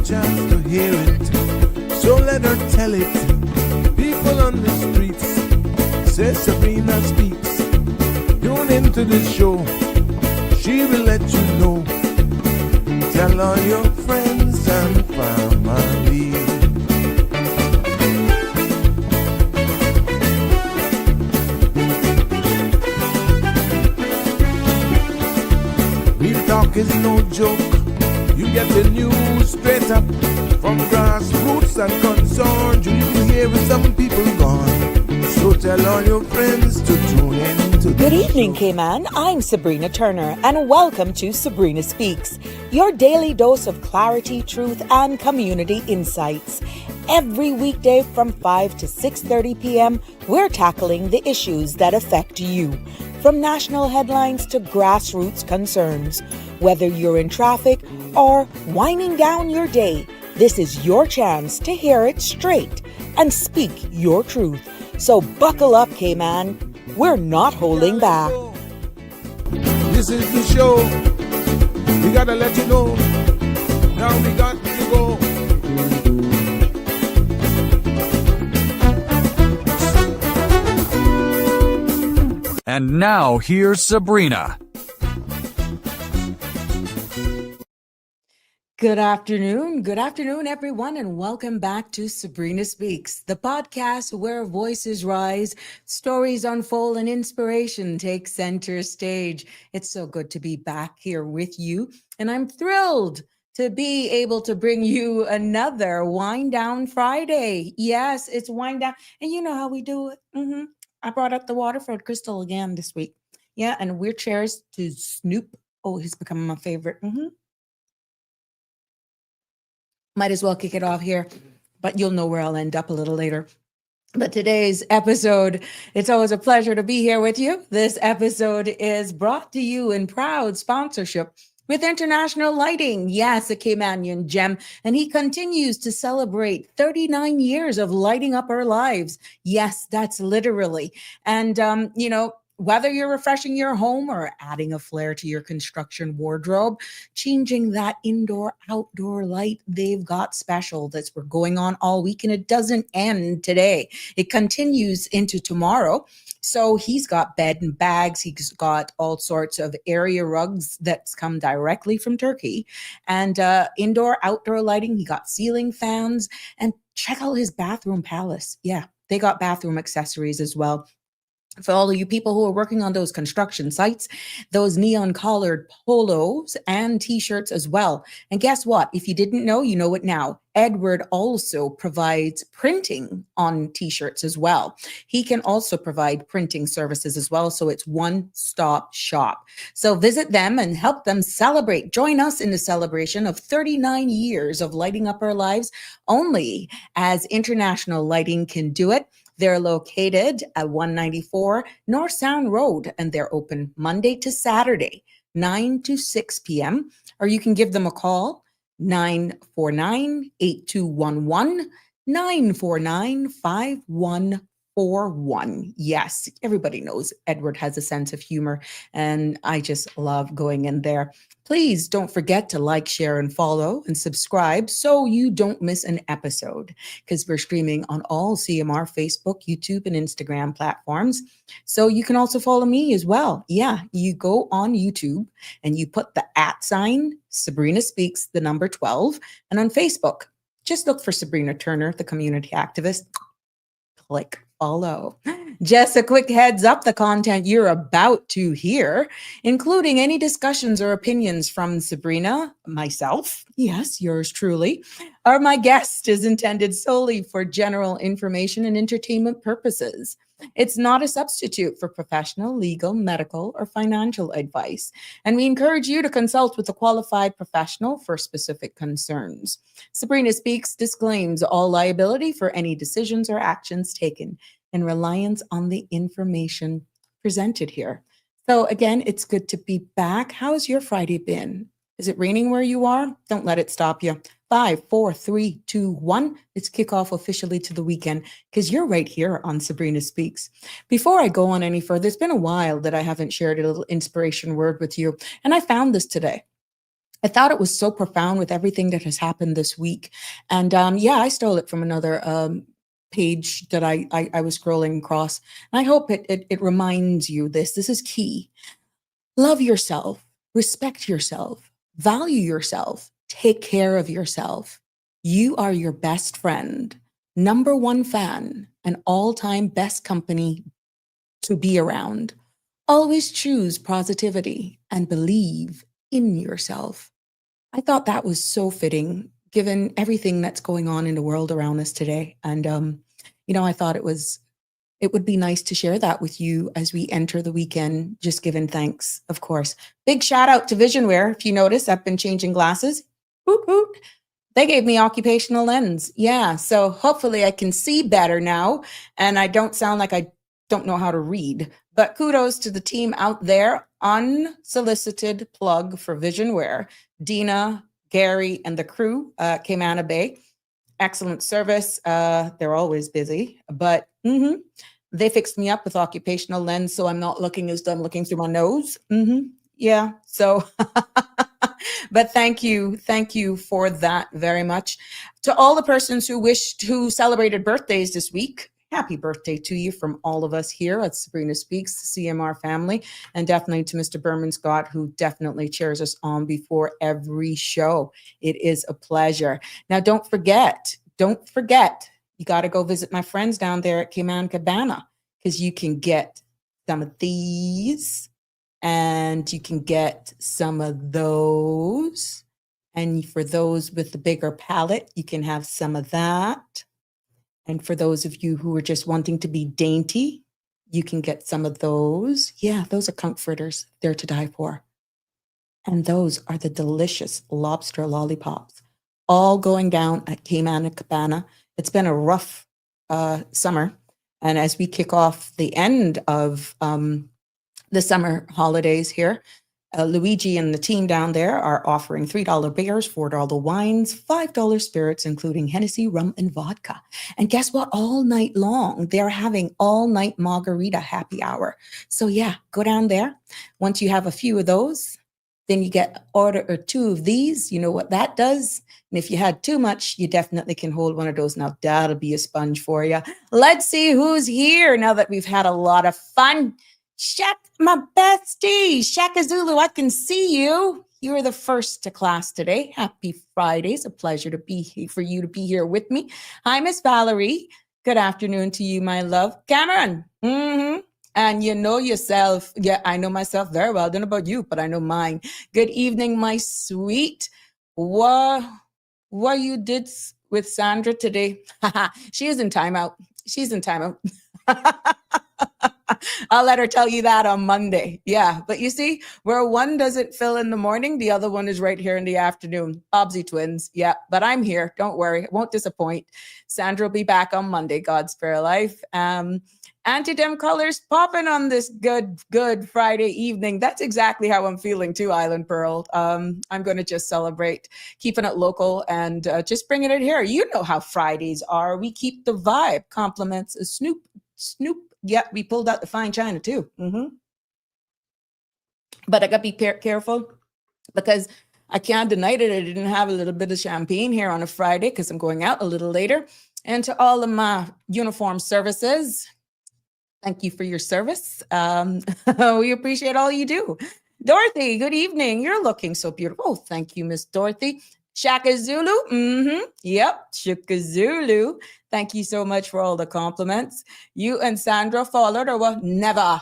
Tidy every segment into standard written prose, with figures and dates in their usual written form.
chance to hear it, so let her tell it. People on the streets say Sabrina speaks. Tune into the show, she will let you know. Tell all your friends and family. Real talk is no joke. You get the news straight up from grassroots and concerns. You hear some people gone. So tell all your friends to tune in to Good evening, Cayman. I'm Sabrina Turner, and welcome to Sabrina Speaks, your daily dose of clarity, truth, and community insights. Every weekday from 5 to 6:30 p.m., we're tackling the issues that affect you, from national headlines to grassroots concerns. Whether you're in traffic or winding down your day, this is your chance to hear it straight and speak your truth. So buckle up, Cayman. We're not holding back. This is the show. We gotta let you know. Now we got to go. And now here's Sabrina. Good afternoon, everyone, and welcome back to Sabrina Speaks, the podcast where voices rise, stories unfold, and inspiration takes center stage. It's so good to be back here with you, and I'm thrilled to be able to bring you another Wind Down Friday. Yes, it's Wind Down, and you know how we do it. I brought up the Waterford Crystal again this week. Yeah, and we're cheers to Snoop. Oh, he's becoming my favorite. Might as well kick it off here, but you'll know where I'll end up a little later. But today's episode, it's always a pleasure to be here with you. This episode is brought to you in proud sponsorship with International Lighting. Yes, a Caymanian gem. And he continues to celebrate 39 years of lighting up our lives. Yes, that's literally. And, whether you're refreshing your home or adding a flair to your construction wardrobe, changing that indoor-outdoor light, they've got special that's we're going on all week, and it doesn't end today. It continues into tomorrow. So he's got bed and bags. He's got all sorts of area rugs that's come directly from Turkey, and indoor-outdoor lighting. He got ceiling fans, and check out his bathroom palace. Yeah, they got bathroom accessories as well. For all of you people who are working on those construction sites, those neon collared polos and t-shirts as well. And guess what? If you didn't know, you know it now. Edward also provides printing on t-shirts as well. He can also provide printing services as well. So it's one-stop shop. So visit them and help them celebrate. Join us in the celebration of 39 years of lighting up our lives, only as International Lighting can do it. They're located at 194 North Sound Road, and they're open Monday to Saturday, 9 to 6 p.m. Or you can give them a call, 949-8211, 949-5141. Yes, everybody knows Edward has a sense of humor, and I just love going in there. Please don't forget to like, share, and follow and subscribe so you don't miss an episode, because we're streaming on all CMR Facebook, YouTube, and Instagram platforms. So you can also follow me as well. Yeah, you go on YouTube and you put the @ Sabrina Speaks, the number 12, and on Facebook, just look for Sabrina Turner, the community activist. Click follow. Just a quick heads up, the content you're about to hear, including any discussions or opinions from Sabrina, myself, yes, yours truly, or my guest, is intended solely for general information and entertainment purposes. It's not a substitute for professional, legal, medical, or financial advice, and we encourage you to consult with a qualified professional for specific concerns. Sabrina Speaks disclaims all liability for any decisions or actions taken in reliance on the information presented here. So again, it's good to be back. How's your Friday been? Is it raining where you are? Don't let it stop you. 5, 4, 3, 2, 1. Let's kick off officially to the weekend, because you're right here on Sabrina Speaks. Before I go on any further, it's been a while that I haven't shared a little inspiration word with you, and I found this today. I thought it was so profound with everything that has happened this week. And yeah, I stole it from another page that I was scrolling across. And I hope it reminds you this. This is key. Love yourself, respect yourself, value yourself, take care of yourself. You are your best friend, number one fan, and all-time best company to be around. Always choose positivity and believe in yourself. I thought that was so fitting given everything that's going on in the world around us today. And I thought it would be nice to share that with you as we enter the weekend, just giving thanks, of course. Big shout out to Visionware. If you notice, I've been changing glasses. Hoot, hoot. They gave me occupational lens. Yeah. So hopefully I can see better now. And I don't sound like I don't know how to read. But kudos to the team out there. Unsolicited plug for Visionware. Dina, Gary, and the crew, Cayman Bay. Excellent service. They're always busy, but they fixed me up with occupational lens, so I'm not looking as though I'm looking through my nose. Yeah. So, but thank you for that very much. To all the persons who celebrated birthdays this week, happy birthday to you from all of us here at Sabrina Speaks, the CMR family, and definitely to Mr. Berman Scott, who definitely cheers us on before every show. It is a pleasure. Now, don't forget, you got to go visit my friends down there at Cayman Cabana, because you can get some of these and you can get some of those. And for those with the bigger palate, you can have some of that. And for those of you who are just wanting to be dainty, you can get some of those. Yeah, those are comforters. They're to die for. And those are the delicious lobster lollipops, all going down at Cayman Cabana. It's been a rough summer. And as we kick off the end of the summer holidays here, Luigi and the team down there are offering $3 beers, $4 wines, $5 spirits, including Hennessy, rum, and vodka. And guess what? All night long, they're having all-night margarita happy hour. So yeah, go down there. Once you have a few of those, then you get order or two of these. You know what that does? And if you had too much, you definitely can hold one of those. Now, that'll be a sponge for you. Let's see who's here now that we've had a lot of fun. Shaq, my bestie, Shaka Zulu, I can see you. You are the first to class today. Happy Friday. It's a pleasure to be here, for you to be here with me. Hi, Miss Valerie. Good afternoon to you, my love. Cameron. And you know yourself. Yeah, I know myself very well. I don't know about you, but I know mine. Good evening, my sweet. What you did with Sandra today? She is in timeout. She's in timeout. I'll let her tell you that on Monday. Yeah. But you see, where one doesn't fill in the morning, the other one is right here in the afternoon. Bobsy twins. Yeah. But I'm here. Don't worry. I won't disappoint. Sandra will be back on Monday. God's spare life. Anti-dem colors popping on this good Friday evening. That's exactly how I'm feeling too, Island Pearl. I'm going to just celebrate, keeping it local and just bringing it here. You know how Fridays are. We keep the vibe. Compliments Snoop. Yeah, we pulled out the fine china too. But I got to be careful because I can't deny that I didn't have a little bit of champagne here on a Friday because I'm going out a little later. And to all of my uniform services, thank you for your service. We appreciate all you do. Dorothy, good evening. You're looking so beautiful. Oh, thank you, Miss Dorothy. Shaka Zulu. Yep, Shaka Zulu. Thank you so much for all the compliments. You and Sandra followed, or what? Never.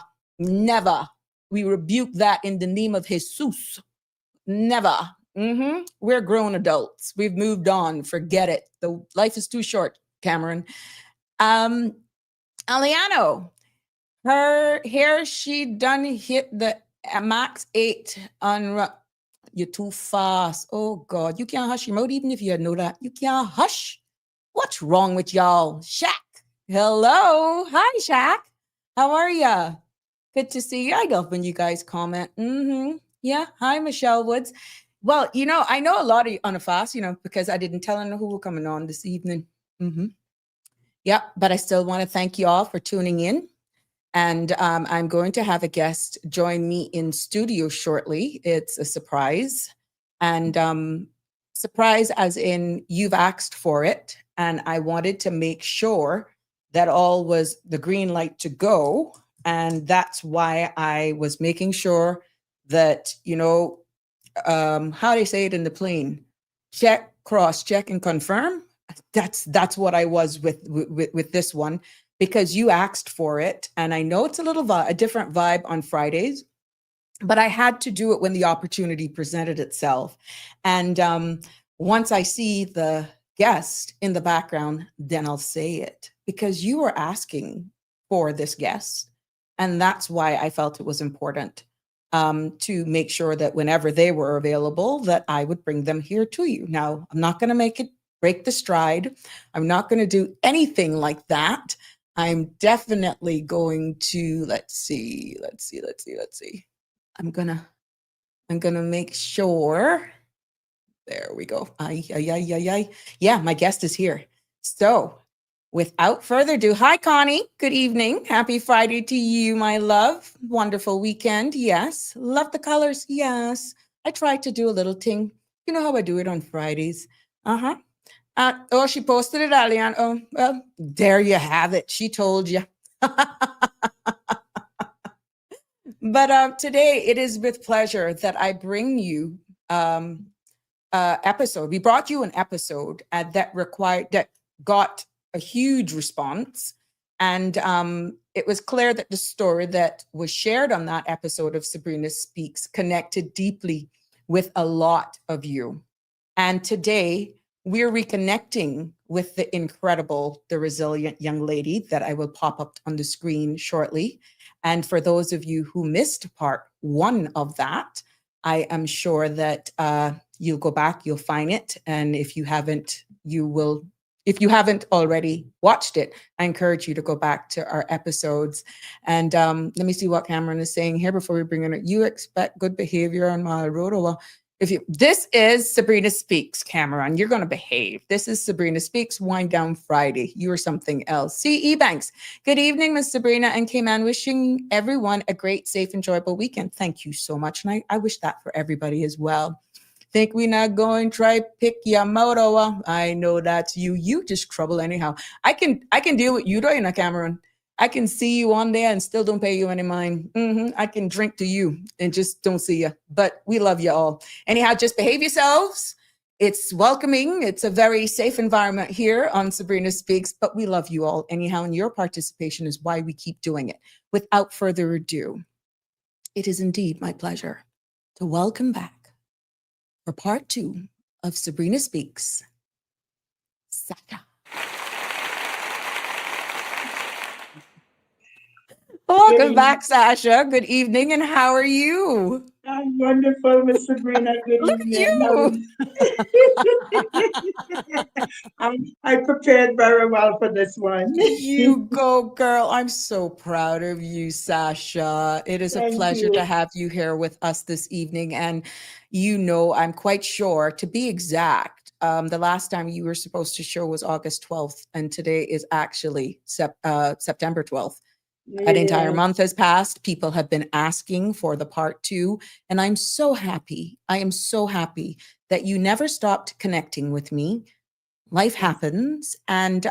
We rebuke that in the name of Jesus. Never. We're grown adults. We've moved on. Forget it. The life is too short, Cameron. Aliano, her hair, she done hit the max 8 on. You're too fast. Oh, God. You can't hush your mouth even if you know that. You can't hush. What's wrong with y'all? Shaq. Hello. Hi, Shaq. How are ya? Good to see you. I love when you guys comment. Yeah. Hi, Michelle Woods. Well, I know a lot of you on a fast, because I didn't tell them who were coming on this evening. Yeah. But I still want to thank you all for tuning in. And I'm going to have a guest join me in studio shortly. It's a surprise. And surprise, as in you've asked for it. And I wanted to make sure that all was the green light to go. And that's why I was making sure that, how they say it in the plane, check, cross check, and confirm. That's what I was with this one, because you asked for it. And I know it's a little a different vibe on Fridays, but I had to do it when the opportunity presented itself. And once I see the guest in the background, then I'll say it, because you were asking for this guest. And that's why I felt it was important to make sure that whenever they were available, that I would bring them here to you. Now, I'm not going to make it break the stride. I'm not going to do anything like that. I'm definitely going to, let's see. I'm gonna make sure. There we go. Ay, ay, ay, ay, ay. Yeah, my guest is here. So without further ado, hi, Connie. Good evening. Happy Friday to you, my love. Wonderful weekend. Yes. Love the colors. Yes. I tried to do a little thing. You know how I do it on Fridays. Uh-huh. Oh, she posted it, Alian. Oh, well, there you have it. She told you. But today it is with pleasure that I bring you episode. We brought you an episode that got a huge response, and it was clear that the story that was shared on that episode of Sabrina Speaks connected deeply with a lot of you. And today we're reconnecting with the incredible, the resilient young lady that I will pop up on the screen shortly. And for those of you who missed part one of that, I am sure that you'll go back, you'll find it. And if you haven't, you will. If you haven't already watched it, I encourage you to go back to our episodes. And let me see what Cameron is saying here before we bring in it. You expect good behavior on my road. Oh, well, this is Sabrina Speaks, Cameron. You're going to behave. This is Sabrina Speaks, Wind Down Friday. You are something else. C.E. Banks. Good evening, Miss Sabrina and Cayman. Wishing everyone a great, safe, enjoyable weekend. Thank you so much. And I wish that for everybody as well. Think we not going try pick your moto? I know that's you. You just trouble anyhow. I can deal with you, though, Cameron. I can see you on there and still don't pay you any mind. I can drink to you and just don't see you. But we love you all. Anyhow, just behave yourselves. It's welcoming. It's a very safe environment here on Sabrina Speaks, but we love you all anyhow. And your participation is why we keep doing it. Without further ado, it is indeed my pleasure to welcome back for part 2 of Sabrina Speaks, Sasha. Welcome back, Sasha. Good evening, and how are you? I'm wonderful, Miss Sabrina. Good Look at evening. you. I prepared very well for this one. You go, girl. I'm so proud of you, Sasha. It is a Thank pleasure you. to have you here with us this evening. And I'm quite sure, to be exact, the last time you were supposed to show was August 12th, and today is actually September 12th. An entire month has passed. People have been asking for the part 2. And I'm so happy. I am so happy that you never stopped connecting with me. Life happens. And,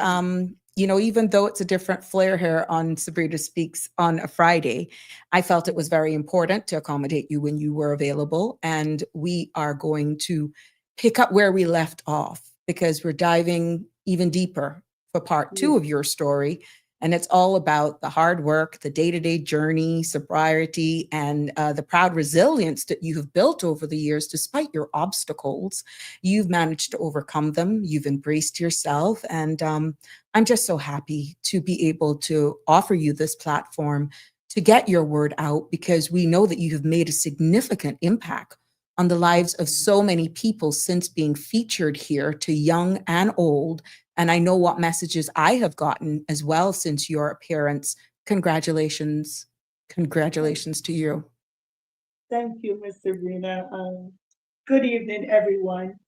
even though it's a different flair here on Sabrina Speaks on a Friday, I felt it was very important to accommodate you when you were available. And we are going to pick up where we left off, because we're diving even deeper for part 2 of your story. And it's all about the hard work, the day-to-day journey, sobriety, and the proud resilience that you have built over the years. Despite your obstacles, you've managed to overcome them. You've embraced yourself. And I'm just so happy to be able to offer you this platform to get your word out, because we know that you have made a significant impact on the lives of so many people since being featured here, to young and old. And I know what messages I have gotten as well since your appearance. Congratulations. Congratulations to you. Thank you, Miss Sabrina. Good evening, everyone.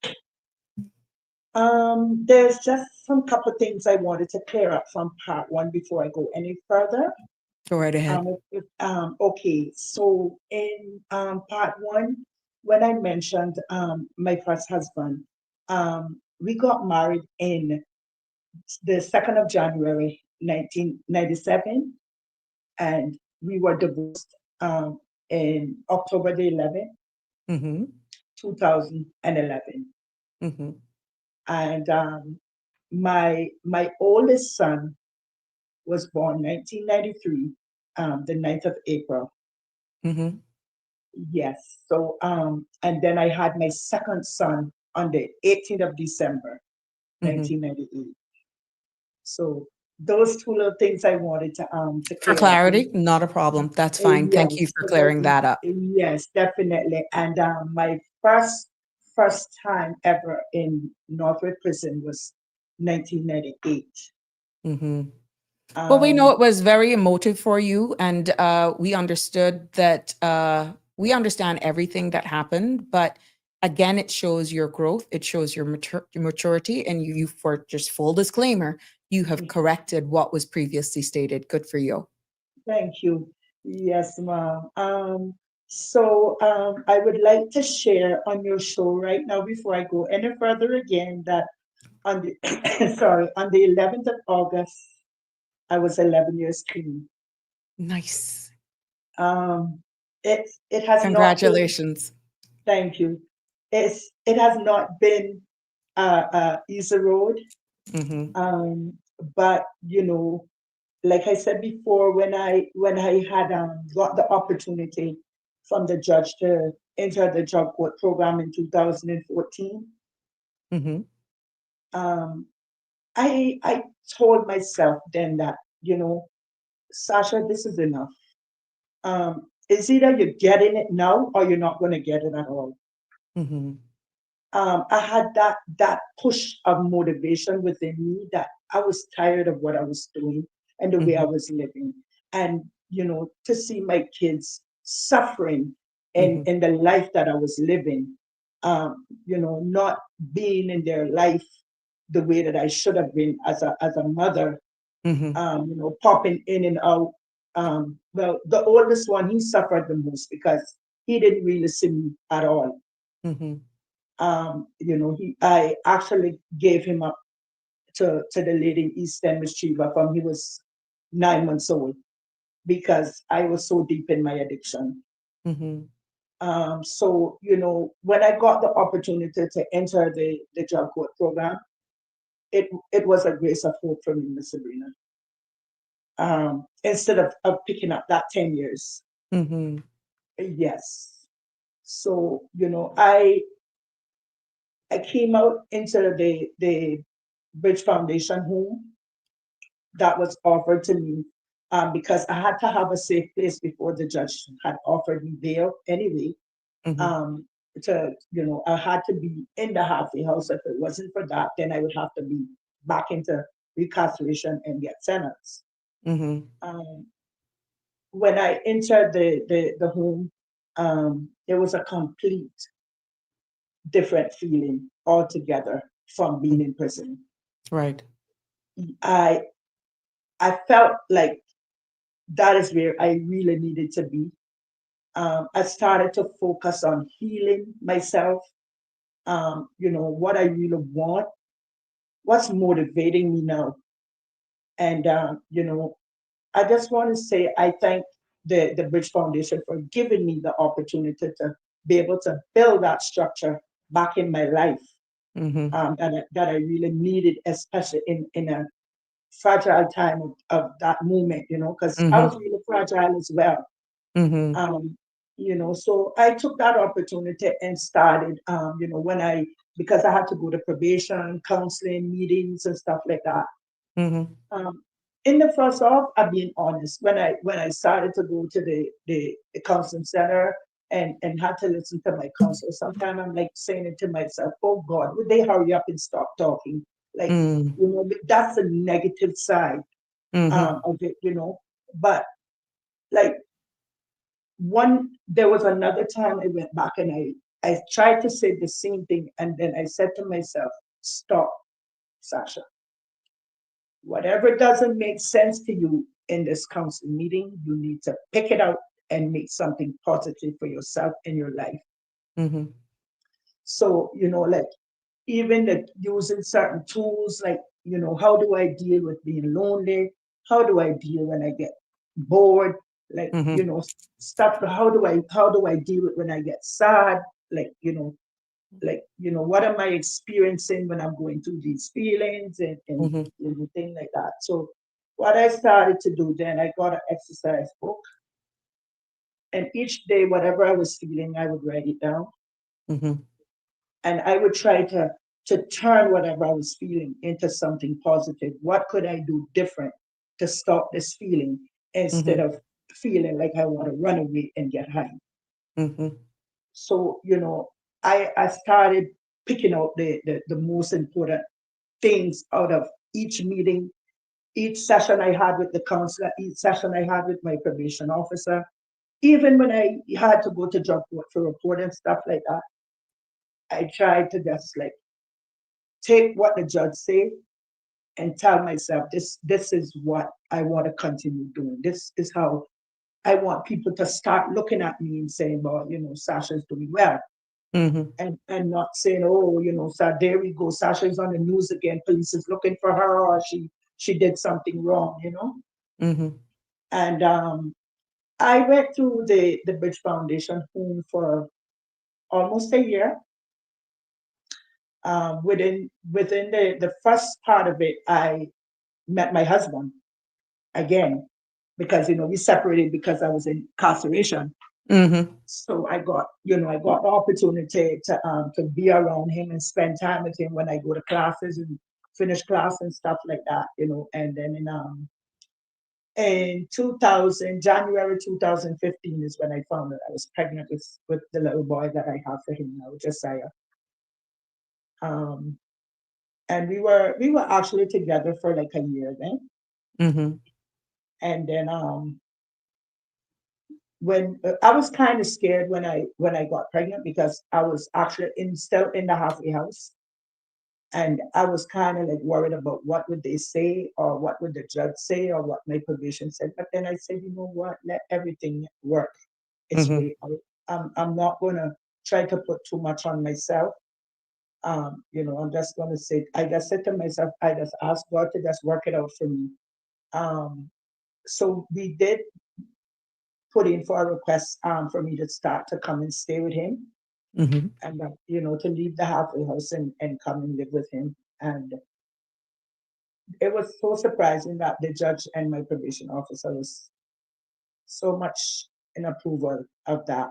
There's just some couple of things I wanted to clear up from part 1 before I go any further. Go right ahead. Okay, so in part 1, when I mentioned my first husband, we got married in the 2nd of January, 1997, and we were divorced in October the 11th, Mm-hmm. 2011. Mm-hmm. And my oldest son was born 1993, the 9th of April. Mm-hmm. Yes. So, and then I had my second son on the 18th of December, Mm-hmm. 1998. So those two little things I wanted to For clear up. clarity, not a problem. That's fine. Thank you Yes, for so clearing that up. yes, definitely. And my first time ever in Northwood Prison was 1998. Mm-hmm. Well, we know Um, it was very emotive for you, and we understood that we understand everything that happened. But again, it shows your growth, it shows your maturity, and you, for just full disclaimer, you have corrected what was previously stated. Good for you. Thank you. Yes, ma'am. So I would like to share on your show right now before I go any further again that on the sorry, on the 11th of August, I was 11 years clean. Nice. Um, it has not been, Congratulations. thank you. It has not been a easy road. Mm-hmm. Um, but like I said before, when I had got the opportunity from the judge to enter the drug court program in 2014, Mm-hmm. um, I told myself then that, Sasha, this is enough. It's either you're getting it now or you're not going to get it at all. Mm-hmm. I had that push of motivation within me that I was tired of what I was doing and the way I Mm-hmm. was living. And, to see my kids suffering in, Mm-hmm. in the life that I was living, not being in their life the way that I should have been as a mother, Mm-hmm. popping in and out. Well, the oldest one, he suffered the most because he didn't really see me at all. Mm-hmm. I actually gave him up to the lady in East End Mischieva from he was 9 months old because I was so deep in my addiction. Mm-hmm. So, when I got the opportunity to enter the drug court program, it was a grace of hope for me, Miss Sabrina. Instead of picking up that 10 years. Mm-hmm. Yes. So, I came out into the Bridge Foundation home that was offered to me because I had to have a safe place before the judge had offered me bail anyway. Mm-hmm. Um, I had to be in the halfway house. If it wasn't for that, then I would have to be back into recarceration and get sentenced. Mm-hmm. Um, when I entered the home, it was a complete different feeling altogether from being in prison. Right. I I felt like that is where I really needed to be. I started to focus on healing myself. What I really want, what's motivating me now, and I just want to say I thank the Bridge Foundation for giving me the opportunity to be able to build that structure back in my life Mm-hmm. that I really needed, especially in a fragile time of that moment, because I was Mm-hmm. really fragile as well. Mm-hmm. Um, so I took that opportunity and started, because I had to go to probation, counseling, meetings, and stuff like that. Mm-hmm. Um, in the first off, I'm being honest. When I started to go to the counseling center and had to listen to my counselor, sometimes I'm like saying it to myself, "Oh God, would they hurry up and stop talking?" Like, Mm-hmm. that's the negative side Mm-hmm. of it. But like there was another time I went back and I tried to say the same thing, and then I said to myself, "Stop, Sasha. Whatever doesn't make sense to you in this council meeting, you need to pick it out and make something positive for yourself and your life." Mhm. So, like even like using certain tools, like, how do I deal with being lonely? How do I deal when I get bored? Like, Mhm. stuff. How do I deal with when I get sad? Like, what am I experiencing when I'm going through these feelings and Mhm. everything like that. So what I started to do then, I got an exercise book, and each day, whatever I was feeling, I would write it down, Mhm. and I would try to turn whatever I was feeling into something positive. What could I do different to stop this feeling instead Mhm. of feeling like I want to run away and get high? Mhm. So, I started picking out the most important things out of each meeting, each session I had with the counselor, each session I had with my probation officer, even when I had to go to job court for report and stuff like that. I tried to just like take what the judge say and tell myself this is what I want to continue doing. This is how I want people to start looking at me and saying, well, Sasha's doing well. Mhm. And not saying, oh, so there we go, Sasha's on the news again, police is looking for her, or she did something wrong. Mhm. And I went through the Bridge Foundation home for almost a year. Within the first part of it, I met my husband again because we separated because I was in incarceration. Mhm. So I got the opportunity to be around him and spend time with him when I go to classes and finish class and stuff like that. And then in 2000, January 2015 is when I found that I was pregnant with the little boy that I have for him now, Josiah. Um, and we were actually together for like a year then. Mhm. And then when I was kind of scared when I got pregnant because I was actually still in the halfway house, and I was kind of like worried about what would they say or what would the judge say or what my probation said. But then I said, you know what, let everything work its Mhm. way out. I'm not gonna try to put too much on myself. I'm just gonna say, I just said to myself, I just ask God to just work it out for me. Um, so we did put in for a request for me to start to come and stay with him, Mhm. and to leave the halfway house and come and live with him. And it was so surprising that the judge and my probation officer was so much in approval of that.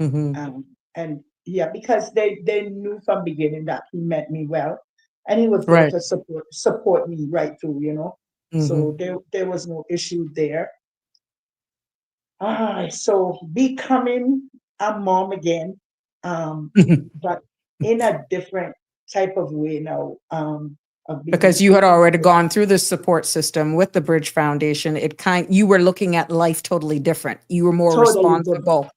Mhm. And yeah, because they knew from beginning that he meant me well, and he was there Right. to support me right through. So Mhm. there was no issue there. So becoming a mom again, but in a different type of way now, of being Because you had taken already care. gone through the support system with the Bridge Foundation, you were looking at life totally different. You were more Totally different. responsible.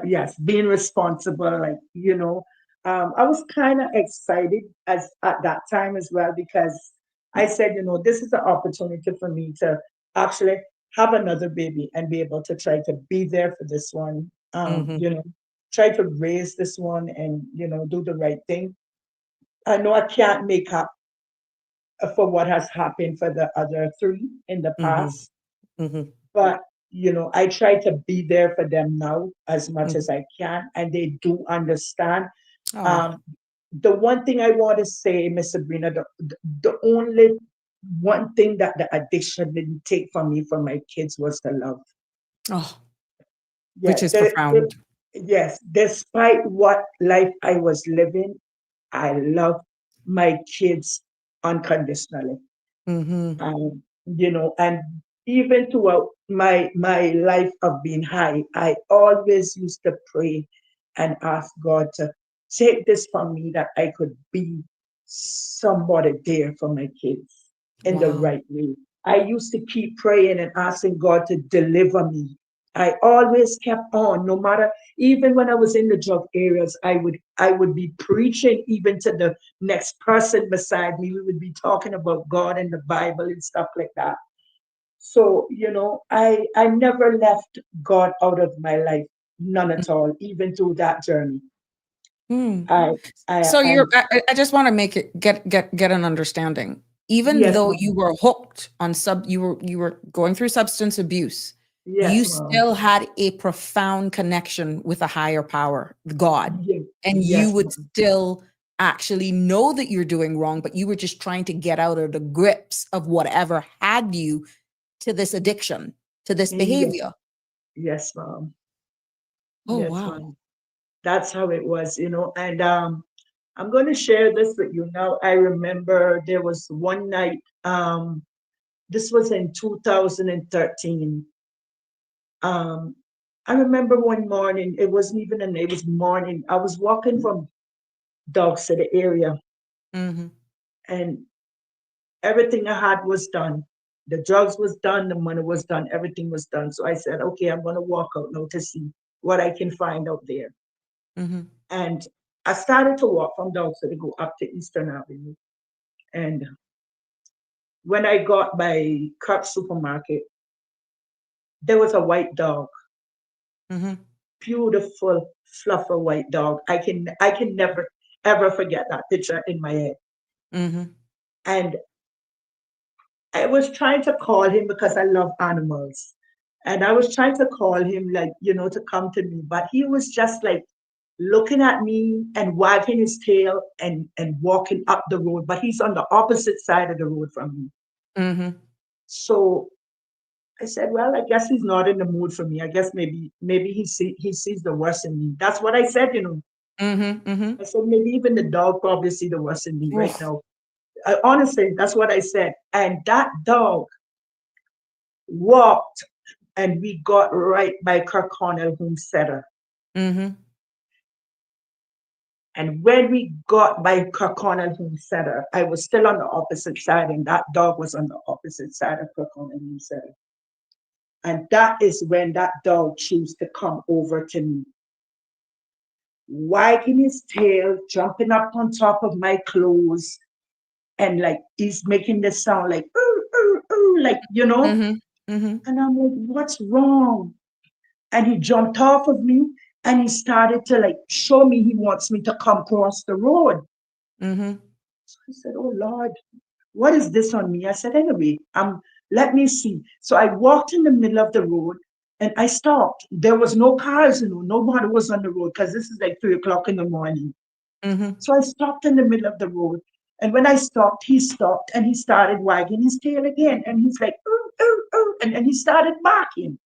Yes, being responsible, like, I was kind of excited as at that time as well because I said, this is an opportunity for me to actually have another baby and be able to try to be there for this one. Mhm. Try to raise this one and do the right thing. I know I can't make up for what has happened for the other three in the Mhm. past, Mhm. but I try to be there for them now as much as Mhm. I can, and they do understand. Oh. um, the one thing I want to say, Miss Sabrina, the only one thing that the addiction didn't take from me from my kids was the love. Oh, Yeah, which is profound. yes, despite what life I was living, I love my kids unconditionally. Mhm. And even throughout my life of being high, I always used to pray and ask God to take this from me, that I could be somebody there for my kids in the Wow. right way. I used to keep praying and asking God to deliver me. I always kept on, no matter, even when I was in the drug areas, I would be preaching even to the next person beside me. We would be talking about God and the Bible and stuff like that. So, I never left God out of my life, none at all, even through that journey. Mm. I, So and I just want to make it get an understanding. Even yes, though ma'am. you were hooked on you were going through substance abuse, you Yes, ma'am. still had a profound connection with a higher power, God. Yes, And you yes, would ma'am. still actually know that you're doing wrong, but you were just trying to get out of the grips of whatever had you to this addiction, to this Yes, behavior. yes, ma'am. Oh, Yes, wow. ma'am. That's how it was, you know. And I'm going to share this with you now. I remember there was one night, this was in 2013. Um, I remember one morning, it wasn't even a night, it was morning. I was walking from dogs to the area, Mm-hmm. and everything I had was done. The drugs was done, the money was done, everything was done. So I said, okay, I'm going to walk out now to see what I can find out there. Mm-hmm. And I started to walk from dogs to go up to Eastern Avenue. And when I got by Cup supermarket, there was a white dog, Mm-hmm. beautiful, fluffy white dog. I can never ever forget that picture in my head. Mm-hmm. And I was trying to call him because I love animals. And I was trying to call him, like, to come to me, but he was just like looking at me and wagging his tail and walking up the road, but he's on the opposite side of the road from me. Mm-hmm. So I said, well, I guess he's not in the mood for me. I guess maybe he sees the worst in me. That's what I said. Mm-hmm. Mm-hmm. I said maybe even the dog probably see the worst in me right Oof. now. Honestly, that's what I said. And that dog walked, and we got right by Kirkconnell Homesteader. Mm-hmm. And when we got by Kirkconnell Homesteader, I was still on the opposite side, and that dog was on the opposite side of Kirkconnell Homesteader. And that is when that dog chose to come over to me, wagging his tail, jumping up on top of my clothes, and like he's making this sound like, ooh, ooh, ooh, like. Mm-hmm. Mm-hmm. And I'm like, what's wrong? And he jumped off of me and he started to like show me he wants me to come across the road. Mm-hmm. So I said, oh Lord, what is this on me? I said, anyway, let me see. So I walked in the middle of the road and I stopped. There was no cars, nobody was on the road because this is like 3 o'clock in the morning. Mm-hmm. So I stopped in the middle of the road. And when I stopped, he stopped and he started wagging his tail again. And he's like, ooh, ooh, ooh. And then he started barking.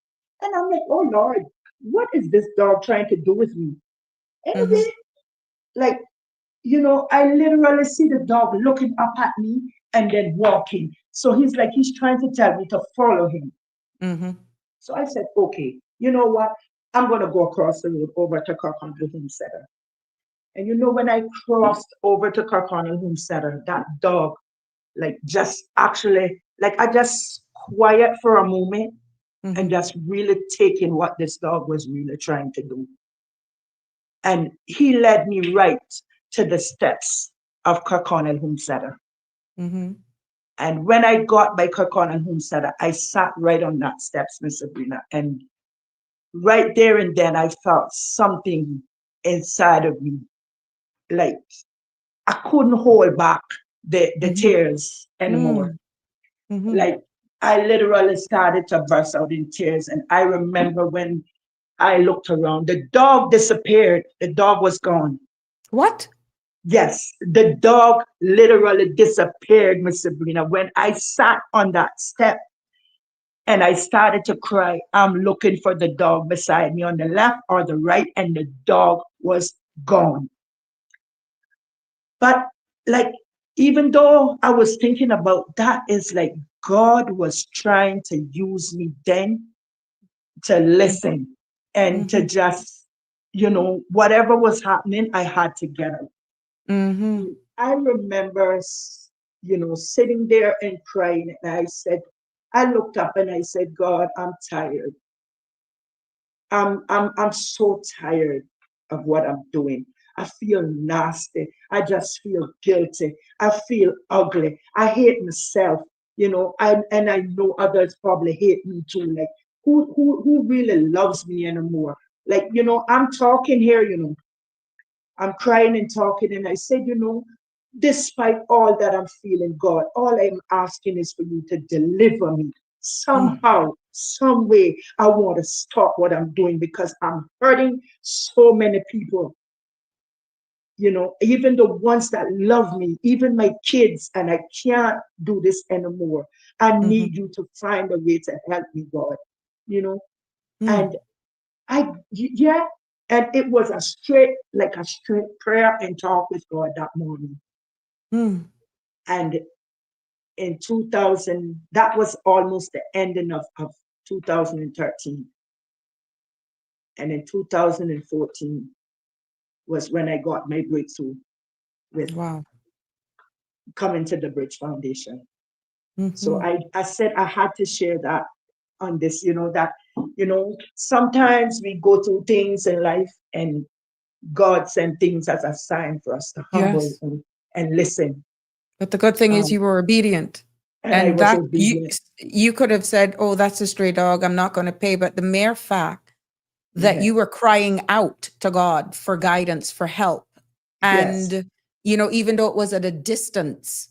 And I'm like, oh Lord, what is this dog trying to do with me? Mm-hmm. Anyway, like, I literally see the dog looking up at me and then walking. So he's trying to tell me to follow him. Mm-hmm. So I said, okay, you know what? I'm going to go across the road over to Kirkconnell Homesteader. And when I crossed over to Kirkconnell Homesteader, that dog, like, just actually, like, I just quiet for a moment and Mm-hmm. just really taking what this dog was really trying to do. And he led me right to the steps of Kirkconnell Homesteader. Mm-hmm. And when I got by Kirkconnell Homesteader, I sat right on that steps, Miss Sabrina. And right there and then, I felt something inside of me. Like, I couldn't hold back the Mm-hmm. tears anymore. Mm-hmm. Like, I literally started to burst out in tears. And I remember when I looked around, the dog disappeared. The dog was gone. What? Yes, the dog literally disappeared, Miss Sabrina. When I sat on that step and I started to cry, I'm looking for the dog beside me on the left or the right, and the dog was gone. But like, even though I was thinking about that, is like God was trying to use me then to listen and to Mm-hmm. just, whatever was happening, I had to get out. Mm-hmm. I remember, sitting there and crying, and I looked up and I said, God, I'm tired. I'm so tired of what I'm doing. I feel nasty. I just feel guilty. I feel ugly. I hate myself, and I know others probably hate me too. Like, who really loves me anymore? Like, I'm talking here, I'm crying and talking, and I said, despite all that I'm feeling, God, all I'm asking is for you to deliver me. Mm. Somehow, some way, I want to stop what I'm doing because I'm hurting so many people, even the ones that love me, even my kids, and I can't do this anymore. I Mhm. need you to find a way to help me, God, you know, and Mm. yeah, and it was like a straight prayer and talk with God that morning. Mm. And in 2000, that was almost the ending of 2013. And in 2014 was when I got my breakthrough with Wow. coming to the Bridge Foundation. So Mhm. I said I had to share that on this, that, sometimes we go through things in life and God sent things as a sign for us to humble Yes. and listen. But the good thing is Um, you were obedient. and I And was that you obedient. you could have said, "Oh, that's a stray dog. I'm not going to pay." But the mere fact that Yeah. you were crying out to God for guidance, for help, Yes. and even though it was at a distance,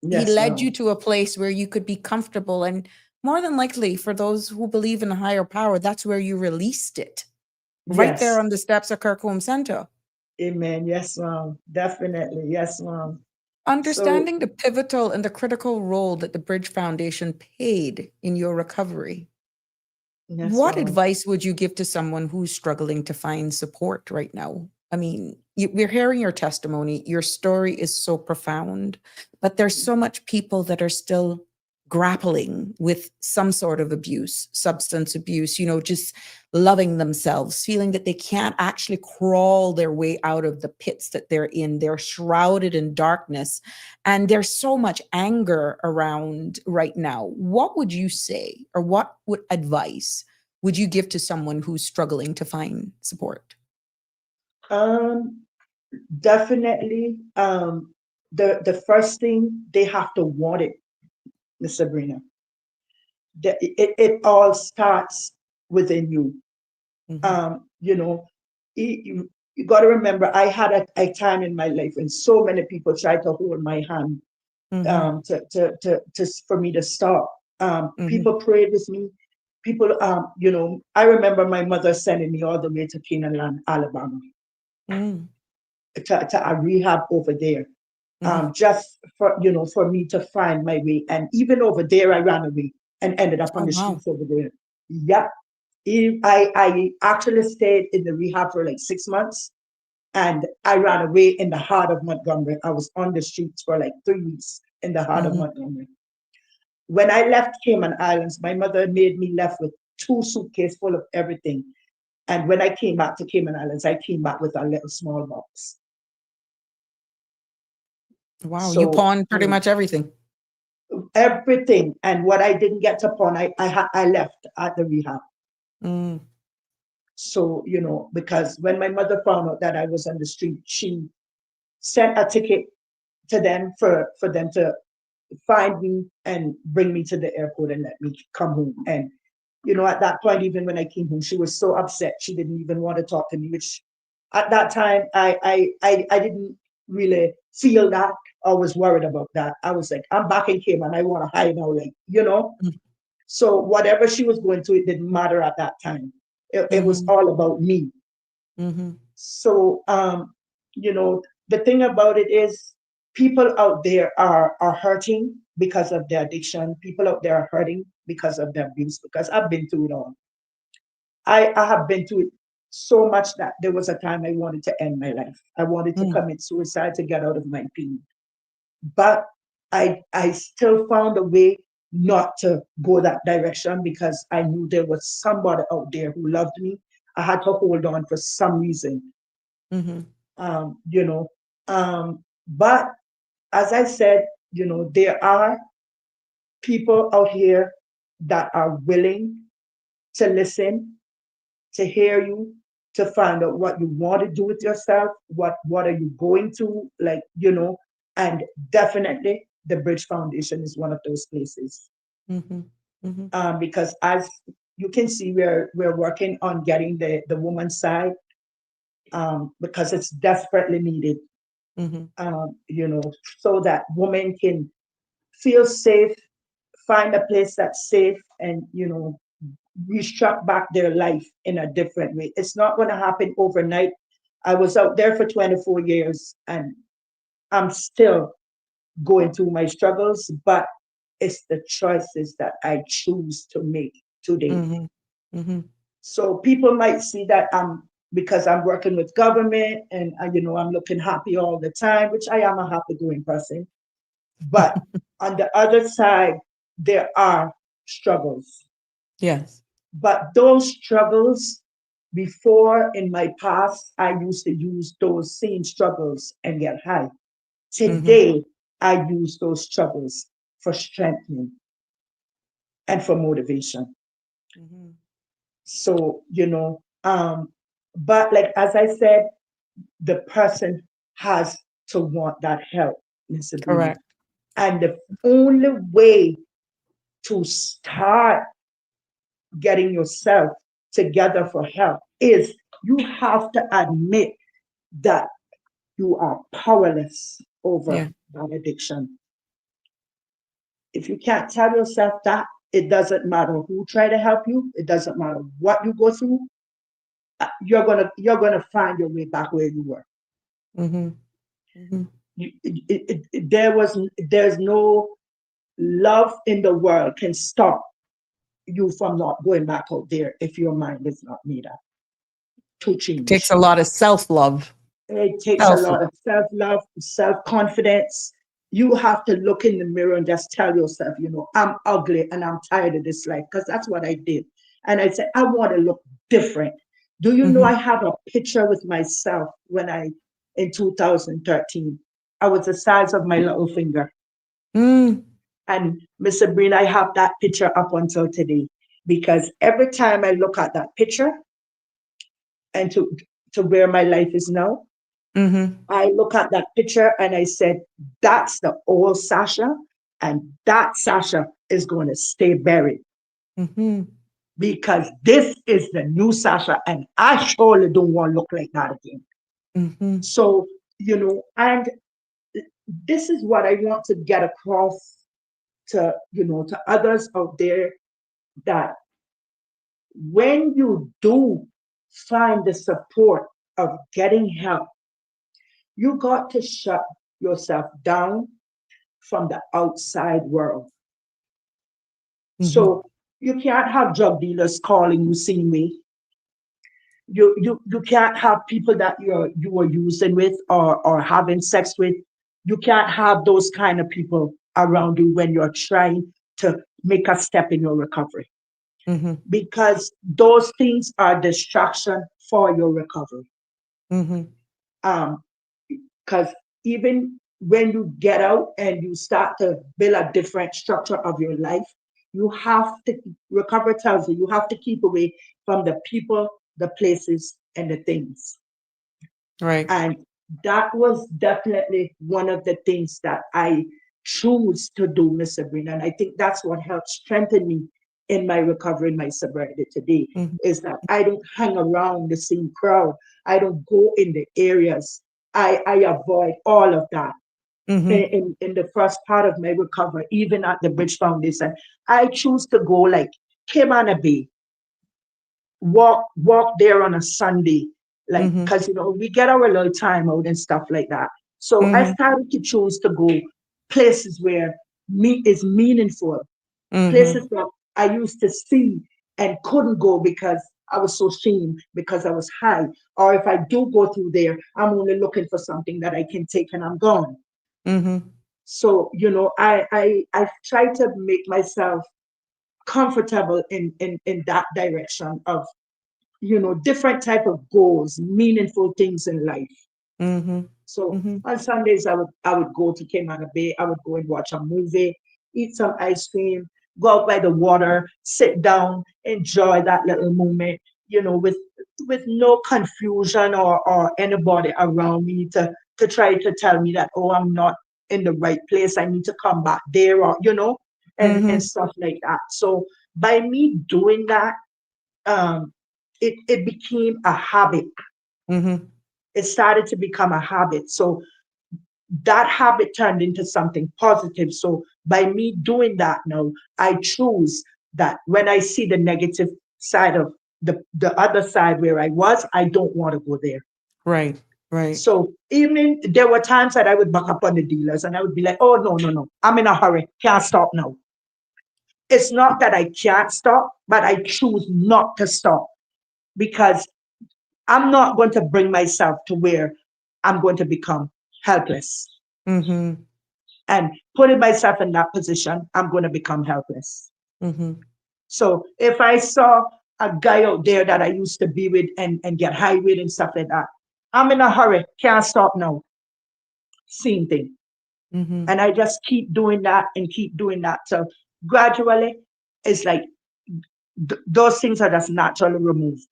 he Yes, led you ma'am. to a place where you could be comfortable. And more than likely, for those who believe in a higher power, that's where you released it, right there Yes. on the steps of Kirkholme Center. Amen. Yes, ma'am. Definitely. Yes, ma'am. So, Understanding the pivotal and the critical role that the Bridge Foundation played in your recovery, yes, what ma'am. advice would you give to someone who's struggling to find support right now? I mean, we're hearing your testimony. Your story is so profound, but there's so much people that are still grappling with some sort of abuse, substance abuse, just loving themselves, feeling that they can't actually crawl their way out of the pits that they're in. They're shrouded in darkness. And there's so much anger around right now. What would you say, or what would advice would you give to someone who's struggling to find support? Um, Definitely. The first thing they have to want it, Miss Sabrina. It all starts within you. Mhm. Um, you know, you got to remember, I had a time in my life when so many people tried to hold my hand, Mhm. for me to stop. Mhm. People prayed with me. People, I remember my mother sending me all the way to Canaan, Alabama, Mm. to a rehab over there, Mhm. just for me to find my way. And even over there, I ran away and ended up on Oh, the wow. streets over there. Yep. I actually stayed in the rehab for like 6 months, and I ran away in the heart of Montgomery. I was on the streets for like 3 weeks in the heart of Mhm. Montgomery. When I left Cayman Islands, my mother made me left with 2 suitcases full of everything. And when I came back to Cayman Islands, I came back with a little small box. Wow, you So pawned pretty much everything. everything, and what I didn't get to pawn, I left at the rehab. Mm. So because when my mother found out that I was on the street, she sent a ticket to them for them to find me and bring me to the airport and let me come home. And at that point, even when I came home, she was so upset. She didn't even want to talk to me, which at that time I didn't really feel that or was worried about that. I was like, I'm back in Cayman. I want to hide now, like. Mm. So whatever she was going through, it didn't matter at that time. It was Mhm. all about me. Mhm. So, the thing about it is, people out there are hurting because of their addiction. People out there are hurting because of their abuse. Because I've been through it all. I have been through it so much that there was a time I wanted to end my life. I wanted to Mm. commit suicide to get out of my pain. But I still found a way not to go that direction because I knew there was somebody out there who loved me. I had to hold on for some reason, Mhm. um, you know. But as I said, there are people out here that are willing to listen, to hear you, to find out what you want to do with yourself, what are you going to, like, and definitely the Bridge Foundation is one of those places. Mhm. Mhm. Because as you can see, we're working on getting the woman's side because it's desperately needed, Mhm. you know, so that women can feel safe, find a place that's safe, and, you know, restruct back their life in a different way. It's not going to happen overnight. I was out there for 24 years and I'm still going through my struggles, but it's the choices that I choose to make today. Mhm. Mhm. So people might see that because I'm working with government and you know, I'm looking happy all the time, which I am a happy going person. But on the other side, there are struggles. Yes. But those struggles, before in my past, I used to use those same struggles and get high. Mhm. Today, I use those struggles for strengthening and for motivation. Mhm. So, you know, but like as I said, the person has to want that help, Miss Sabrina. Correct. And the only way to start getting yourself together for help is you have to admit that you are powerless over Yeah. that addiction. If you can't tell yourself that, it doesn't matter who try to help you, it doesn't matter what you go through, you're gonna find your way back where you were. Mhm. Mhm. There's no love in the world can stop you from not going back out there if your mind is not made up to Takes change. a lot of self-love. It takes a lot Self-love. of self-love, self-confidence. You have to look in the mirror and just tell yourself, you know, I'm ugly and I'm tired of this life, because that's what I did. And I said, I want to look different. Do you know I Mhm. have a picture with myself when in 2013, I was the size of my little finger. Mm. And Miss Sabrina, I have that picture up until today because every time I look at that picture and to where my life is now, Mhm. I look at that picture and I said, that's the old Sasha, and that Sasha is going to stay buried Mhm. because this is the new Sasha, and I surely don't want to look like that again. Mhm. So, you know, and this is what I want to get across to, you know, to others out there, that when you do find the support of getting help, you got to shut yourself down from the outside world. Mhm. So you can't have drug dealers calling you same way. You can't have people that you are using with or having sex with. You can't have those kind of people around you when you're trying to make a step in your recovery, Mhm. because those things are distraction for your recovery. Mhm. Um, because even when you get out and you start to build a different structure of your life, you have to recover tells you you have to keep away from the people, the places, and the things. Right. And that was definitely one of the things that I choose to do, Miss Sabrina. And I think that's what helped strengthen me in my recovery, in my sobriety today, Mhm. is that I don't hang around the same crowd. I don't go in the areas. I avoid all of that. Mhm. In the first part of my recovery, even at the Bridge Foundation, I choose to go like Cayman Bay, walk there on a Sunday, like Mhm. because you know we get our little time out and stuff like that. So I Mhm. started to choose to go places where meat is meaningful, places Mhm. that I used to see and couldn't go because I was so ashamed because I was high. Or if I do go through there, I'm only looking for something that I can take and I'm gone. Mhm. So you know, I try to make myself comfortable in that direction of, you know, different type of goals, meaningful things in life. Mhm. So Mhm. on Sundays, I would go to Cayman Bay. I would go and watch a movie, eat some ice cream, go out by the water, sit down, enjoy that little moment. You know, with no confusion or anybody around me to try to tell me that, oh, I'm not in the right place. I need to come back there, or you know, and Mhm. stuff like that. So by me doing that, um, it became a habit. Mhm. It started to become a habit. So that habit turned into something positive. So by me doing that now, I choose that when I see the negative side of the other side where I was, I don't want to go there. Right. Right. So even there were times that I would buck up on the dealers and I would be like, oh no, no, no, I'm in a hurry. Can't stop now. It's not that I can't stop, but I choose not to stop because I'm not going to bring myself to where I'm going to become helpless. Mm-hmm. And putting myself in that position, I'm going to become helpless. Mm-hmm. So if I saw a guy out there that I used to be with and get high with and stuff like that, I'm in a hurry, can't stop now. Same thing. Mm-hmm. And I just keep doing that and keep doing that. So gradually, it's like those things are just naturally removed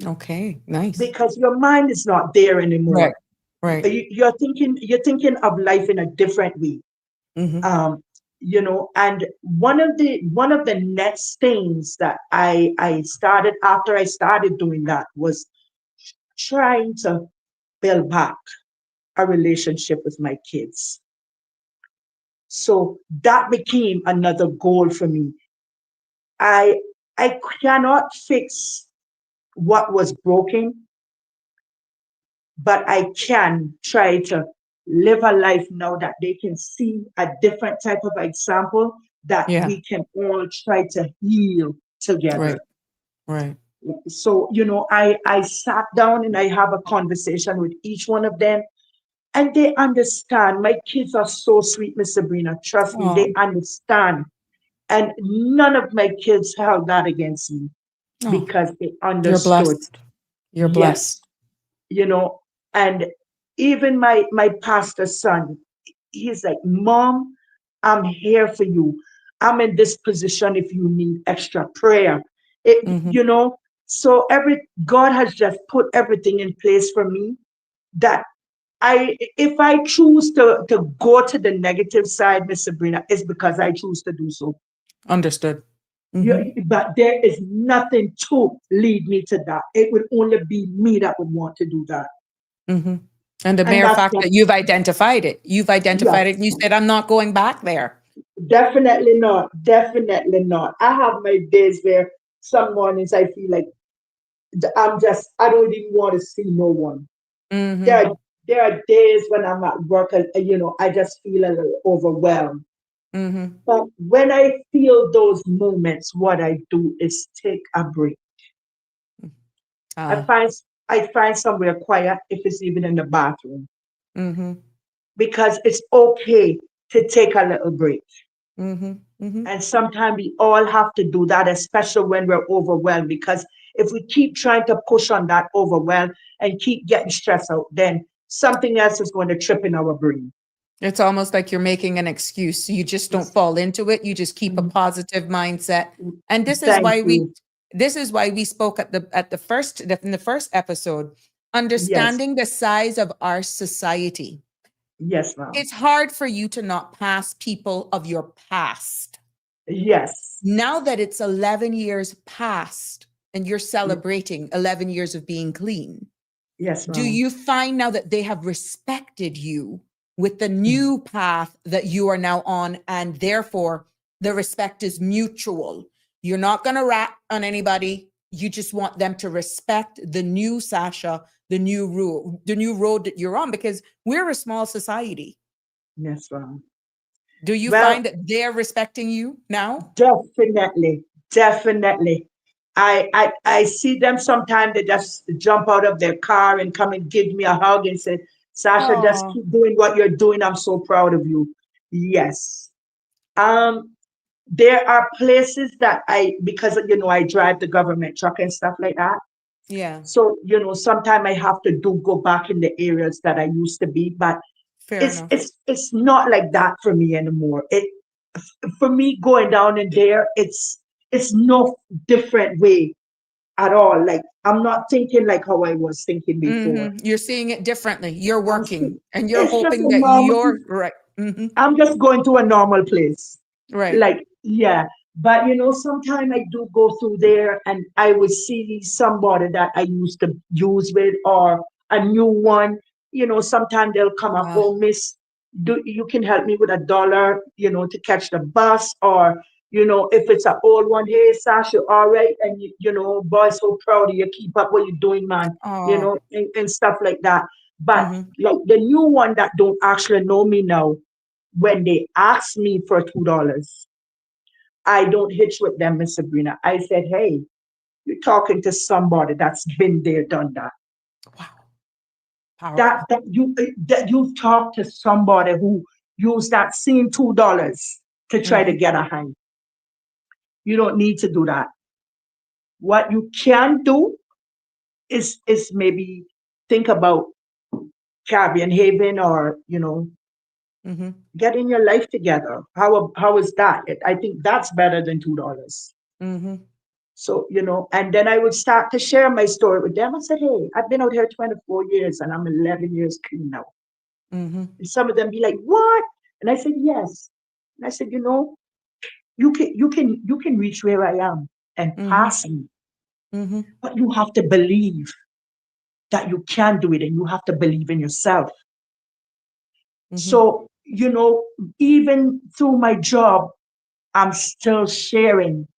Okay. Nice. because your mind is not there Right. anymore. Right. You're thinking of life in a different way. Mm-hmm. um, and one of the next things that I started after I started doing that was trying to build back a relationship with my kids. So that became another goal for me. I i cannot fix what was broken, but I can try to live a life now that they can see a different type of example that Yeah. we can all try to heal Right. together. Right. So, I sat down and I have a conversation with each one of them, and they understand. My kids are so sweet, Miss Sabrina. Trust me, they Oh. understand. And none of my kids held that against me Oh. because they You're understood. blessed. You're Yes, blessed. you know and even my pastor son, he's like, Mom, I'm here for you. I'm in this position if you need extra prayer. it, Mm-hmm. you know so every God has just put everything in place for me that if I choose to go to the negative side, Miss Sabrina, it's because I choose to do so. Understood. Mm-hmm. But there is nothing to lead me to that. It would only be me that would want to do that. Mm-hmm. And the And mere that's fact what, that you've identified it, and you yes, said, I'm not going back there. definitely not. Definitely not. I have my days where some mornings I feel like I don't even want to see no one. There Mm-hmm. are, there are days when I'm at work, and, I just feel a little overwhelmed. Mm-hmm. But when I feel those moments, what I do is take a break. I Ah. find I find somewhere quiet, if it's even in the bathroom, Mm-hmm. because it's okay to take a little break. Mm-hmm. Mm-hmm. And sometimes we all have to do that, especially when we're overwhelmed, because if we keep trying to push on that overwhelm and keep getting stressed out, then something else is going to trip in our brain. It's almost like you're making an excuse. So you just don't fall into it. You just keep a Mhm. positive mindset. And Thank you. this is why we spoke at the first in the first episode, Yes. understanding the size of our society. Yes, ma'am. It's hard for you to not pass people of your past. Yes. Now that it's 11 years past and you're celebrating 11 years of being clean, Yes, do ma'am. you find now that they have respected you with the Mhm. new path that you are now on, and therefore the respect is mutual? You're not going to rat on anybody. You just want them to respect the new Sasha, the new road that you're on, because we're a small society. Yes, ma'am. Do you Well, find that they're respecting you now? definitely, definitely. I see them sometimes. They just jump out of their car and come and give me a hug and say, Sasha, just Oh, keep doing what you're doing. I'm so proud of you. Yes. Um, there are places that because I drive the government truck and stuff like that. yeah, So, sometimes I have to go back in the areas that I used to be, but fair it's enough. it's it's not like that for me anymore. For me going down in there, it's no different way at all. Like I'm not thinking like how I was thinking before. You're seeing it differently. You're I'm still, working and you're it's just hoping a that normal. you're right. I'm just going to a normal place. Right. Like, yeah. But sometimes I do go through there and I would see somebody that I used to use with, or a new one. Sometimes they'll come up, Wow. oh, miss, you can help me with $1, to catch the bus, or if it's an old one, hey, Sasha, all right, and boy, so proud of you, keep up what you're doing, man, Oh. and stuff like that. But Mm-hmm. like the new one that don't actually know me now, when they ask me for $2, I don't hitch with them, Miss Sabrina. I said, hey, you're talking to somebody that's been there, done that. Wow. That Powerful. that you that you've talked to somebody who used that same $2 to try to Mm-hmm. get a high. You don't need to do that. What you can do is maybe think about Caribbean Haven, or Mm-hmm. getting your life together. How is that? I think that's better than $2. Mm-hmm. So, and then I would start to share my story with them. I said, hey, I've been out here 24 years and I'm 11 years clean now. Mm-hmm. And some of them be like, what? And I said, yes. And I said, you can reach where I am and Mm-hmm. pass me, Mm-hmm. but you have to believe that you can do it, and you have to believe in yourself. Mm-hmm. So, even through my job, I'm still sharing,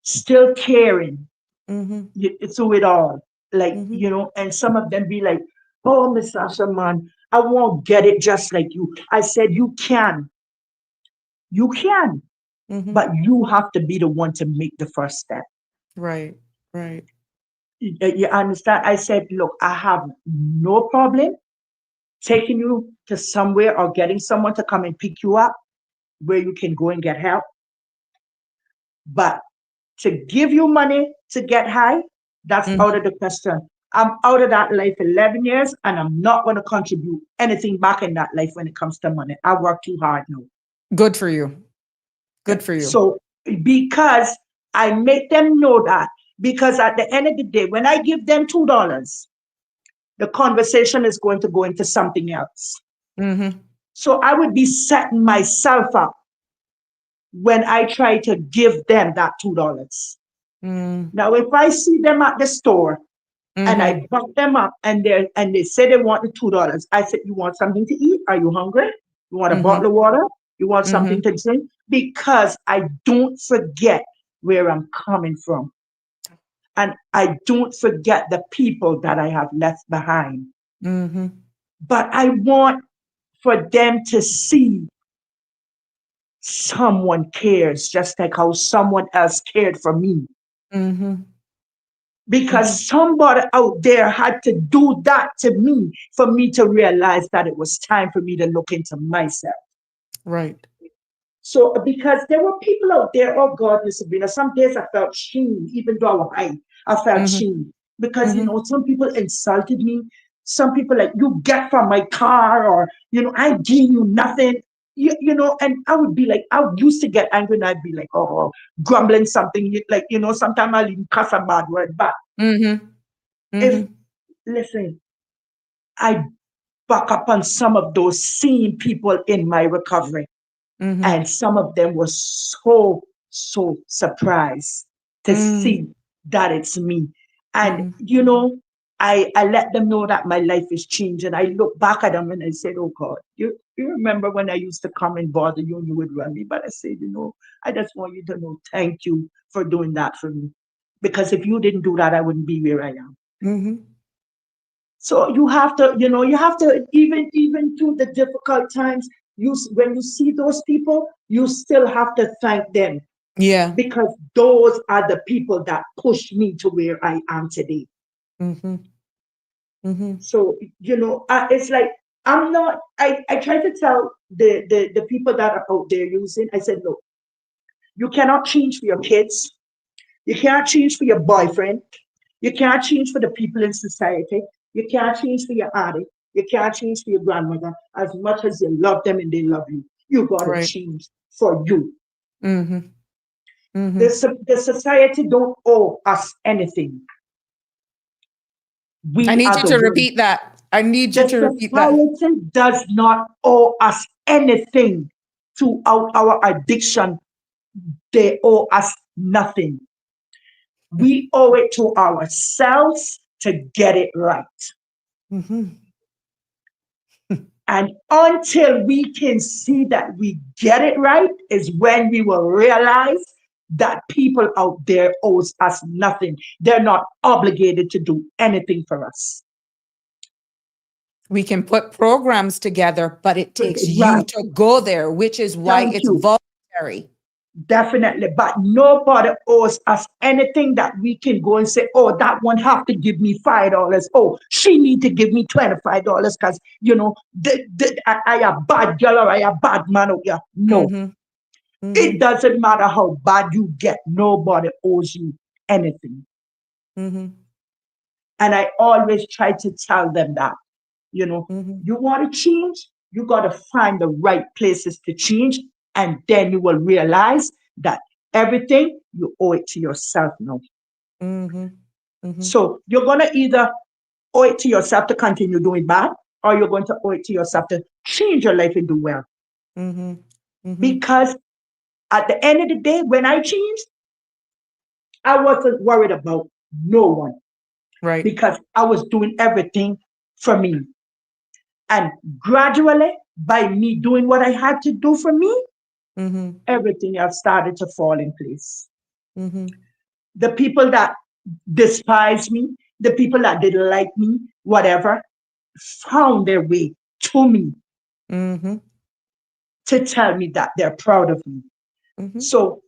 still caring, Mm-hmm. through it all. Like, Mm-hmm. and some of them be like, oh, Miss Sasha, man, I won't get it just like you. I said, you can, Mm-hmm. but you have to be the one to make the first step. Right. Right. You understand? I said, look, I have no problem taking you to somewhere or getting someone to come and pick you up where you can go and get help. But to give you money to get high, that's out Mm-hmm. of the question. I'm out of that life 11 years, and I'm not going to contribute anything back in that life when it comes to money. I work too hard now. Good for you. Good for you. So, because I make them know that, because at the end of the day, when I give them $2, the conversation is going to go into something else. Mm-hmm. So I would be setting myself up when I try to give them that $2. Mm-hmm. Now, if I see them at the store and I Mm-hmm. buck them up, and they say they want the $2, I said, you want something to eat? Are you hungry? You want a Mm-hmm. bottle of water? You want something Mm-hmm. to drink? Because I don't forget where I'm coming from. And I don't forget the people that I have left behind. Mm-hmm. But I want for them to see someone cares, just like how someone else cared for me. Mm-hmm. Mm-hmm. Because somebody out there had to do that to me for me to realize that it was time for me to look into myself. Right. So, because there were people out there, oh God, Miss Sabrina, some days I felt shame, even though I was high, I felt Mm-hmm. shame. Because, Mm-hmm. some people insulted me. Some people like, you get from my car, or, I give you nothing. And I would be like, I used to get angry, and I'd be like, oh, grumbling something. Like, sometimes I'll even cuss a bad word. But Mm-hmm. if, Mm-hmm. listen, I back up on some of those same people in my recovery. Mm-hmm. And some of them were so, so surprised to Mm-hmm. see that it's me. And, Mm-hmm. I let them know that my life is changing. I look back at them and I said, oh God, you remember when I used to come and bother you and you would run me? But I said, I just want you to know, thank you for doing that for me. Because if you didn't do that, I wouldn't be where I am. Mm-hmm. So you have to, even through the difficult times, when you see those people, you still have to thank them, Yeah. because those are the people that pushed me to where I am today. Mm-hmm. Mm-hmm. So, it's like, I try to tell the people that are out there using, I said, look, you cannot change for your kids. You can't change for your boyfriend. You can't change for the people in society. You can't change for your auntie. You can't change for your grandmother. As much as you love them and they love you, you got to Right. change for you. Mm-hmm. The, Mm-hmm. the society don't owe us anything. I We need are you the to ones. repeat that. I need you The to repeat that. society does not owe us anything. Throughout our addiction, they owe us nothing. We owe it to ourselves to get it right. Mhm. And until we can see that we get it right, is when we will realize that people out there owes us nothing. They're not obligated to do anything for us. We can put programs together, but it takes you Right. to go there, which is why Thank it's you. voluntary. Definitely. But nobody owes us anything that we can go and say, oh, that one have to give me $5. Oh, she need to give me $25 because, I a bad girl or I a bad man. Oh, yeah. No, Mhm. it Mhm. doesn't matter how bad you get. Nobody owes you anything. Mhm. And I always try to tell them that, you know, Mhm. you want to change, you got to find the right places to change. And then you will realize that everything you owe it to yourself now. Mhm. Mhm. So you're going to either owe it to yourself to continue doing bad, or you're going to owe it to yourself to change your life and do well. Mhm. Mhm. Because at the end of the day, when I changed, I wasn't worried about no one Right. because I was doing everything for me. And gradually, by me doing what I had to do for me, Mhm. everything else started to fall in place. Mhm. The people that despised me, the people that didn't like me, whatever, found their way to me Mhm. to tell me that they're proud of me. Mhm. So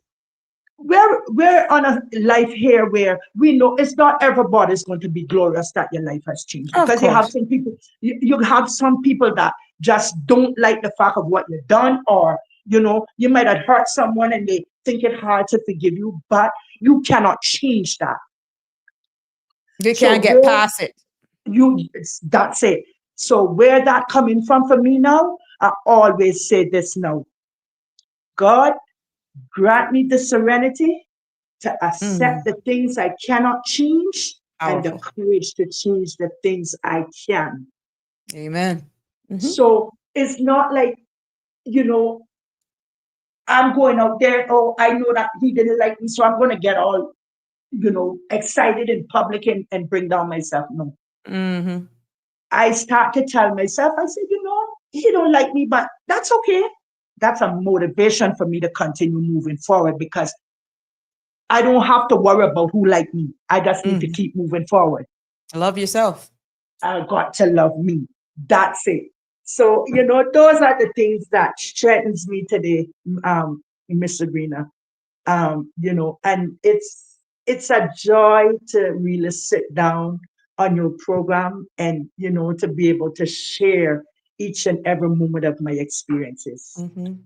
we're on a life here where we know it's not everybody's going to be glorious that your life has changed, Of because you have course. some people, you have some people that just don't like the fact of what you've done, or you might have hurt someone and they think it hard to forgive you, but you cannot change that. They So can't get where past it. that's it. So where that coming from for me now, I always say this now: God, grant me the serenity to accept Mm. the things I cannot change and the Powerful. courage to change the things I can. Amen. Mhm. So it's not like, you know, I'm going out there, oh, I know that he didn't like me, so I'm going to get all, excited in public and bring down myself. No. Mhm. I start to tell myself, I said, he don't like me, but that's okay. That's a motivation for me to continue moving forward because I don't have to worry about who like me. I just need to Mhm. keep moving forward. Love yourself. I got to love me. That's it. So, those are the things that strengthens me today, Miss Sabrina. And it's a joy to really sit down on your program and, to be able to share each and every moment of my experiences. Mhm.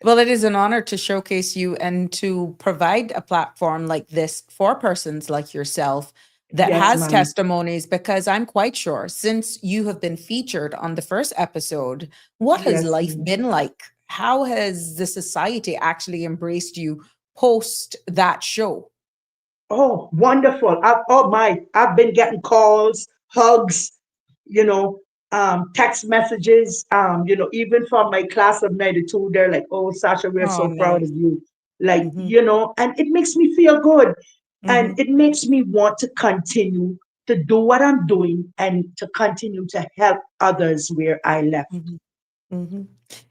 Well, it is an honor to showcase you and to provide a platform like this for persons like yourself that Yes, has ma'am. testimonies, because I'm quite sure since you have been featured on the first episode, what has Yes, life ma'am. been like? How has the society actually embraced you post that show? Oh, wonderful. I've been getting calls, hugs, you know, text messages, even from my class of 92, they're like, oh, Sasha, we're Oh, so proud of nice. you. Like, Hmm. and it makes me feel good. And Hmm. it makes me want to continue to do what I'm doing and to continue to help others where I left. Hmm. Hmm.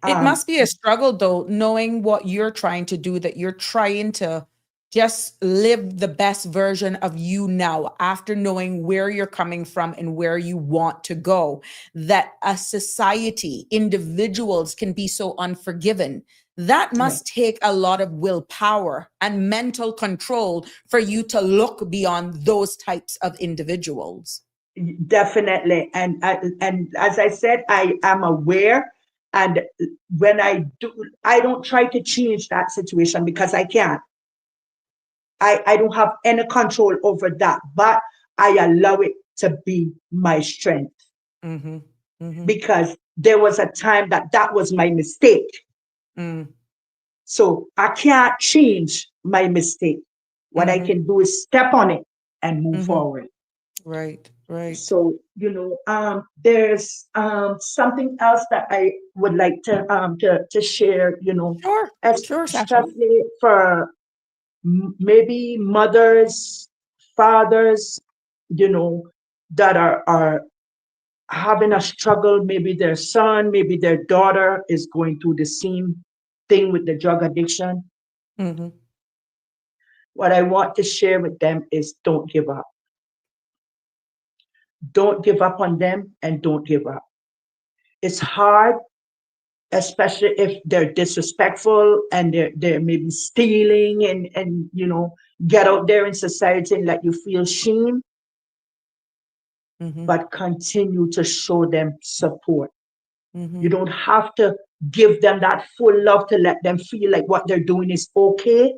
It Um, must be a struggle though, knowing what you're trying to do, that you're trying to just live the best version of you now after knowing where you're coming from and where you want to go. That a society, individuals can be so unforgiving. That yeah. must take a lot of willpower and mental control for you to look beyond those types of individuals. Definitely. And as I said, I am aware. And when I do, I don't try to change that situation because I can't. I don't have any control over that, but I allow it to be my strength Hmm. Hmm. because there was a time that that was my mistake. Mm. So I can't change my mistake. What I Hmm. can do is step on it and move Hmm. forward. Right, right. So, there's something else that I would like to share, Sure, sure, Sasha. especially for maybe mothers, fathers, you know, that are having a struggle. Maybe their son, maybe their daughter is going through the same thing with the drug addiction. Mm-hmm. What I want to share with them is don't give up. Don't give up on them and don't give up. It's hard, especially if they're disrespectful and they're maybe stealing and get out there in society and let you feel shame, Mm-hmm. but continue to show them support. Mm-hmm. You don't have to give them that full love to let them feel like what they're doing is okay.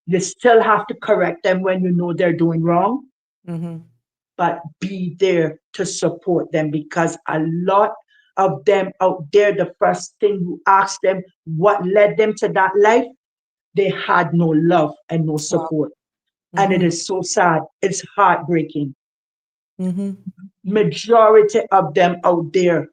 You still have to correct them when you know they're doing wrong, Mm-hmm. but be there to support them because a lot of them out there, the first thing you ask them, what led them to that life, they had no love and no Wow. support. And it Mm-hmm. is so sad. It's heartbreaking. Mm-hmm. Majority of them out there,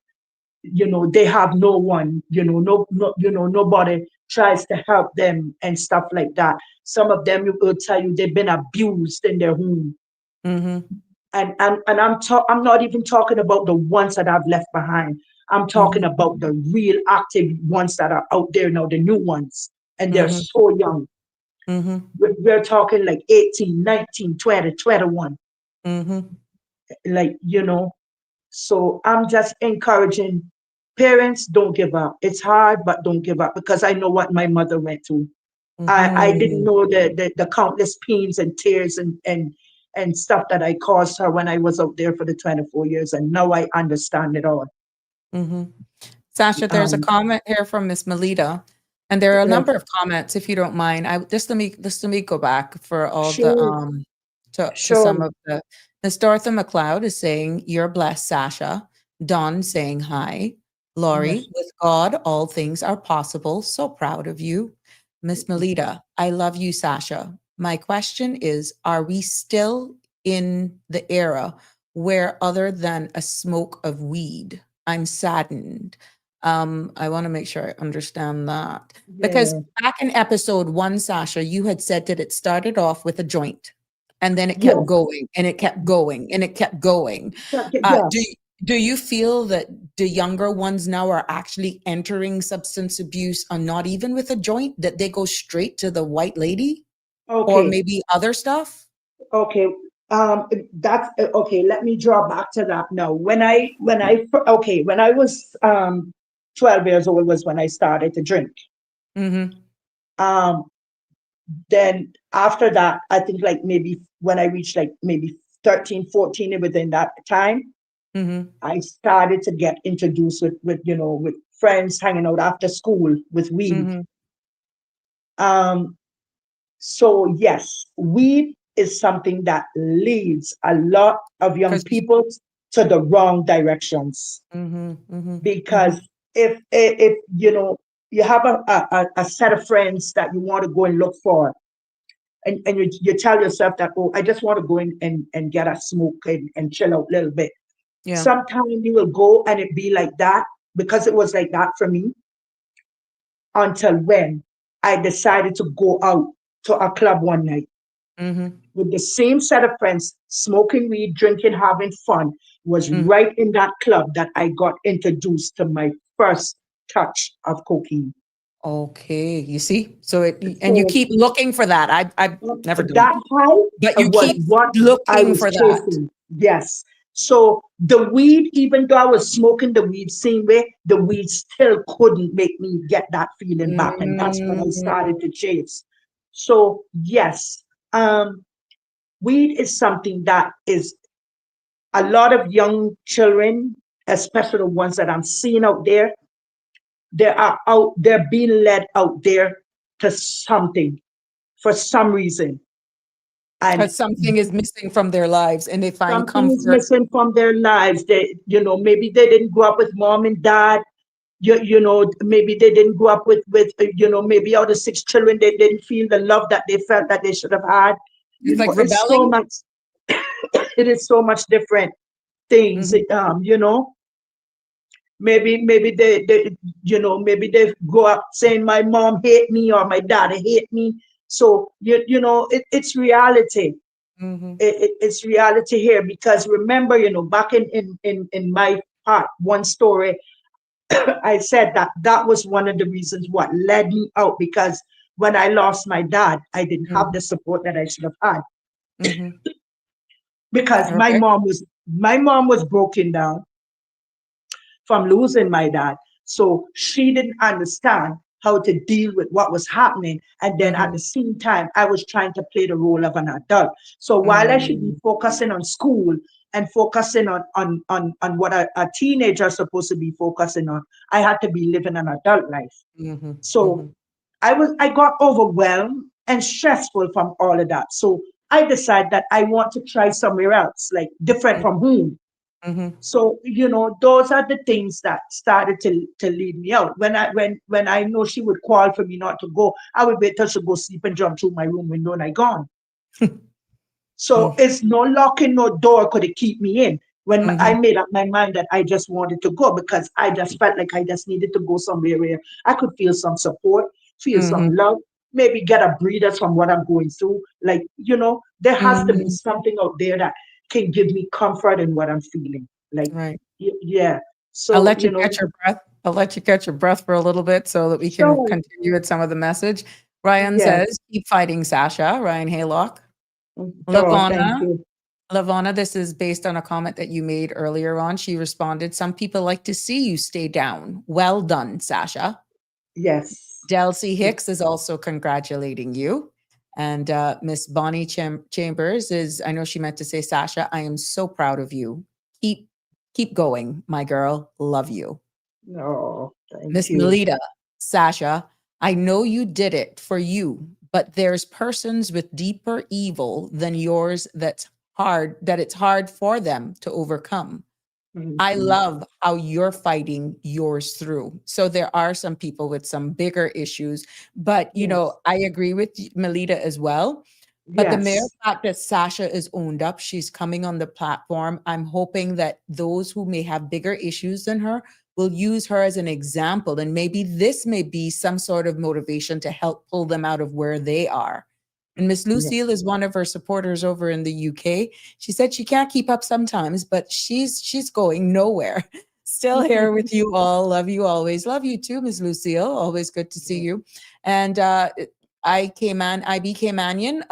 they have no one, nobody tries to help them and stuff like that. Some of them will tell you they've been abused in their home. Mm-hmm. And I'm not even talking about the ones that I've left behind. I'm talking Mm-hmm. about the real active ones that are out there now, the new ones, and they're Mm-hmm. so young. Mm-hmm. We're talking like 18, 19, 20, 21. Mm-hmm. Like, so I'm just encouraging parents, don't give up. It's hard, but don't give up because I know what my mother went through. I didn't Mm-hmm. know the countless pains and tears and stuff that I caused her when I was out there for the 24 years. And now I understand it all. Mm-hmm. Sasha, there's a Um, comment here from Miss Melita, and there are a yes, number of comments. If you don't mind, I just let me go back for all the sure, to some sure. of the. Miss Dorothy McLeod is saying you're blessed, Sasha. Don saying hi. Laurie, Yes, with God, all things are possible. So proud of you. Miss Melita, I love you, Sasha. My question is, are we still in the era where other than a smoke of weed? I'm saddened. I want to make sure I understand that. Because yeah, back in episode one, Sasha, you had said that it started off with a joint and then it kept yes, going and it kept going and it kept going. Do yes. do you feel that the younger ones now are actually entering substance abuse and not even with a joint, that they go straight to the white lady or Okay, maybe other stuff? okay. That's okay. Let me draw back to that now. When I was 12 years old was when I started to drink. Mm-hmm. Um, then after that, I think like maybe when I reached like maybe 13, 14, and within that time, Mm-hmm. I started to get introduced with friends hanging out after school with weed. Mm-hmm. Um, so yes, weed is something that leads a lot of young Because people to the wrong directions. mm-hmm, mm-hmm, mm-hmm. Because if you have a set of friends that you want to go and look for, and you tell yourself that, oh, I just want to go in and get a smoke and chill out a little bit. Yeah. Sometimes you will go and it be like that because it was like that for me until when I decided to go out to a club one night Mm-hmm. with the same set of friends, smoking weed, drinking, having fun. Was Mm-hmm. right in that club that I got introduced to my first touch of cocaine. Okay, you see? So and you So keep looking for that. I've never done that it, high but you was keep what I looking was for that. chasing. Yes. So the weed, even though I was smoking the weed same way, the weed still couldn't make me get that feeling back. And that's when I Mm, started to chase. So yes, weed is something that is a lot of young children, especially the ones that I'm seeing out there, they're being led out there to something for some reason. And because something is missing from their lives and they find something is comfort. missing from their lives. Maybe they didn't grow up with mom and dad. Maybe they didn't grow up with maybe out of six children, they didn't feel the love that they felt that they should have had. It's like It's so rebelling. much, it is so much different things. Mhm. Maybe maybe they grow up saying my mom hate me or my dad hate me. So it's reality. Mm-hmm. It's reality here because remember, back in my part, one story, I said that that was one of the reasons what led me out because when I lost my dad, I didn't have the support that I should have had Mm-hmm. because Okay. my mom was broken down from losing my dad. So she didn't understand how to deal with what was happening. And then at Mm-hmm. the same time, I was trying to play the role of an adult. So while I should be Mm-hmm. focusing on school and focusing on what a teenager is supposed to be focusing on, I had to be living an adult life. Mm-hmm. So Mm-hmm. I got overwhelmed and stressful from all of that. So I decided that I want to try somewhere else, like different from home. Mm-hmm. So, those are the things that started to lead me out. When I know she would call for me not to go, I would wait till she go sleep and jump through my room window and I gone. So it's no locking, no door could it keep me in. When I Mm-hmm. made up my mind that I just wanted to go because I just felt like I just needed to go somewhere where I could feel some support, feel some Mm-hmm. love, maybe get a breather from what I'm going through. Like, there has to be Mm-hmm. something out there that can give me comfort in what I'm feeling. Like, Right. yeah. I'll So, let you catch your breath. I'll let you catch your breath for a little bit so that we can so, continue with some of the message. Ryan yes. says, keep fighting, Sasha. Ryan Haylock. Oh, thank Lavona, you. Lavona, this is based on a comment that you made earlier on. She responded, some people like to see you stay down. Well done, Sasha. Yes. Delcy Hicks is also congratulating you. And Miss Bonnie Chambers is, I know she meant to say, Sasha, I am so proud of you. Keep keep going, my girl. Love you. Oh, thank Miss you. Melita, Sasha, I know you did it for you, but there's persons with deeper evil than yours that it's hard for them to overcome. I Mhm. love how you're fighting yours through. So there are some people with some bigger issues, but Yes. I agree with Melita as well. But the mere Yes. fact that Sasha is owned up, she's coming on the platform. I'm hoping that those who may have bigger issues than her will use her as an example. And maybe this may be some sort of motivation to help pull them out of where they are. And Miss Yes. Lucille is one of her supporters over in the UK. She said she can't keep up sometimes, but she's going nowhere. Still here with you all. Love you always. Love you too, Miss Lucille. Always good to see you. And IB Manion,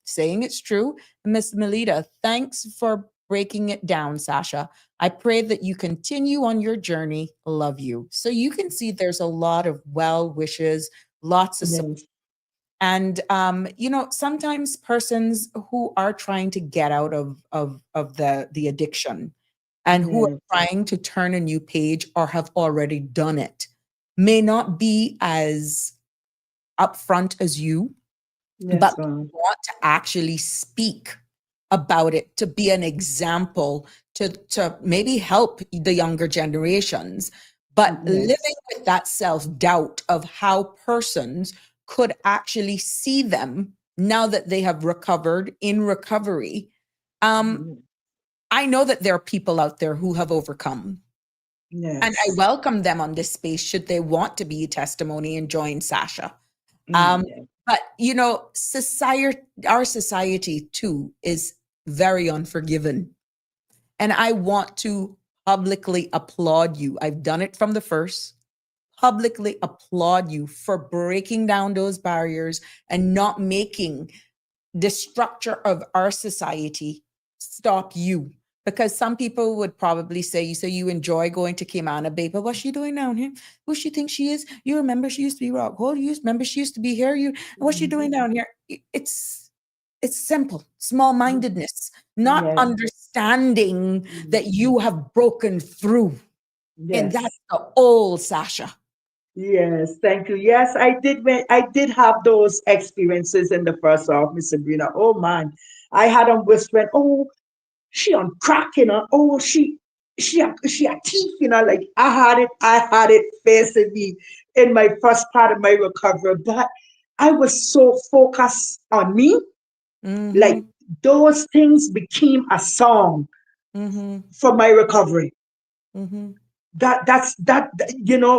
saying it's true. Miss Melita, thanks for breaking it down, Sasha. I pray that you continue on your journey. Love you. So you can see there's a lot of well wishes, lots of support. Yes. And sometimes persons who are trying to get out of the addiction and who Yes. are trying to turn a new page or have already done it may not be as upfront as you, Yes, but ma'am. want to actually speak about it to be an example to maybe help the younger generations, but living Yes. with that self-doubt of how persons could actually see them now that they have recovered in recovery. um I know that there are people out there who have overcome, and I Yes. welcome them on this space should they want to be a testimony and join Sasha. um, Yes. but society, our society too, is very unforgiving. And I want to publicly applaud you. I've done it from the first. Publicly applaud you for breaking down those barriers and not making the structure of our society stop you. Because some people would probably say, you say you enjoy going to Kimana Bay, but what's she doing down here? Who she thinks she is? You remember she used to be Rock Hole? You remember she used to be here? What's she doing down here? It's simple, small-mindedness, not Yes. understanding that you have broken through. And that's Yes. the old Sasha. Yes. Thank you. Yes, I did. I did have those experiences in the first half, Miss Sabrina. Oh man, I had them whispering, "Oh, she on crack, Oh, she a thief, Like I had it facing me in my first part of my recovery, but I was so focused on me, like Mm-hmm. those things became a song Mm-hmm. for my recovery. Mm-hmm.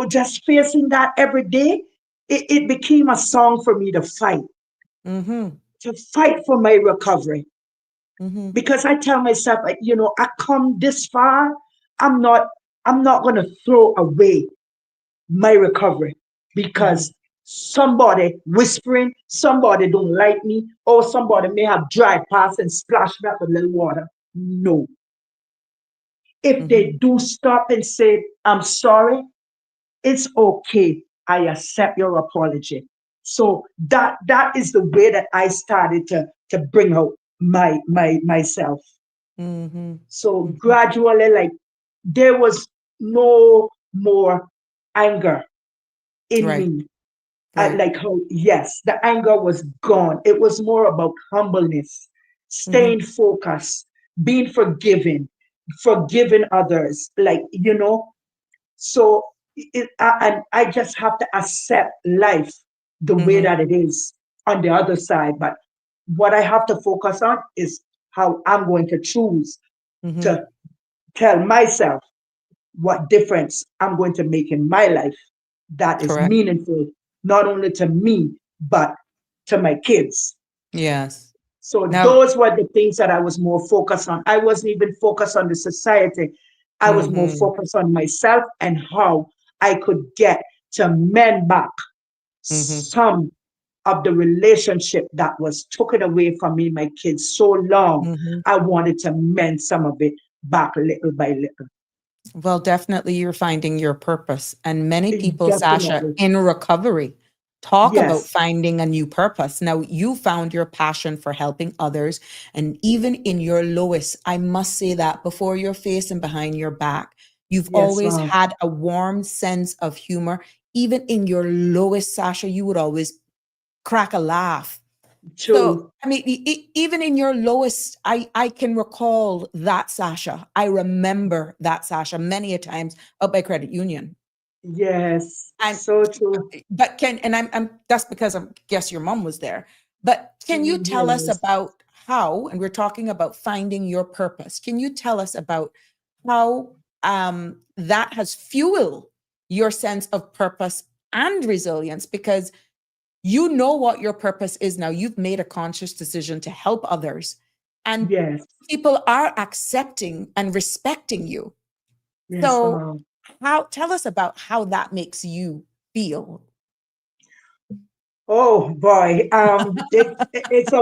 Just facing that every day, it became a song for me to fight Mm-hmm. for my recovery. Mm-hmm. Because I tell myself, like, I come this far. I'm not, I'm not going to throw away my recovery Mm-hmm. because somebody whispering, somebody don't like me, or somebody may have drive past and splash me up with a little water. No. If they Mm-hmm. do stop and say, I'm sorry, it's okay. I accept your apology. So that is the way that I started to bring out myself. Mm-hmm. So Mm-hmm. gradually, like, there was no more anger in Right. me. Right. Like how, yes, the anger was gone. It was more about humbleness, Mm-hmm. staying focused, being forgiving others. Like, so and I just have to accept life the way Mm-hmm. that it is on the other side. But what I have to focus on is how I'm going to choose Mm-hmm. to tell myself what difference I'm going to make in my life that is Correct. meaningful, not only to me, but to my kids. Yes. So Now. those were the things that I was more focused on. I wasn't even focused on the society. I was more Mm-hmm. focused on myself and how I could get to mend back Mm-hmm. some of the relationship that was taken away from me, my kids, so long. Mm-hmm. I wanted to mend some of it back little by little. Well, definitely you're finding your purpose. And many people, Sasha, Definitely. in recovery, talk about Yes. finding a new purpose. Now, you found your passion for helping others. And even in your lowest, I must say that before your face and behind your back, you've Yes, always ma'am. had a warm sense of humor. Even in your lowest, Sasha, you would always crack a laugh. So, True. I mean, even in your lowest, I can recall that Sasha. I remember that Sasha many a times out by credit union. Yes. And So true. but can and I'm that's because I guess your mom was there. But can you tell us Yes. about how? And we're talking about finding your purpose. Can you tell us about how that has fueled your sense of purpose and resilience? Because you know what your purpose is now. You've made a conscious decision to help others, and Yes. people are accepting and respecting you. Yes, So, ma'am. how tell us about how that makes you feel? Oh boy. It's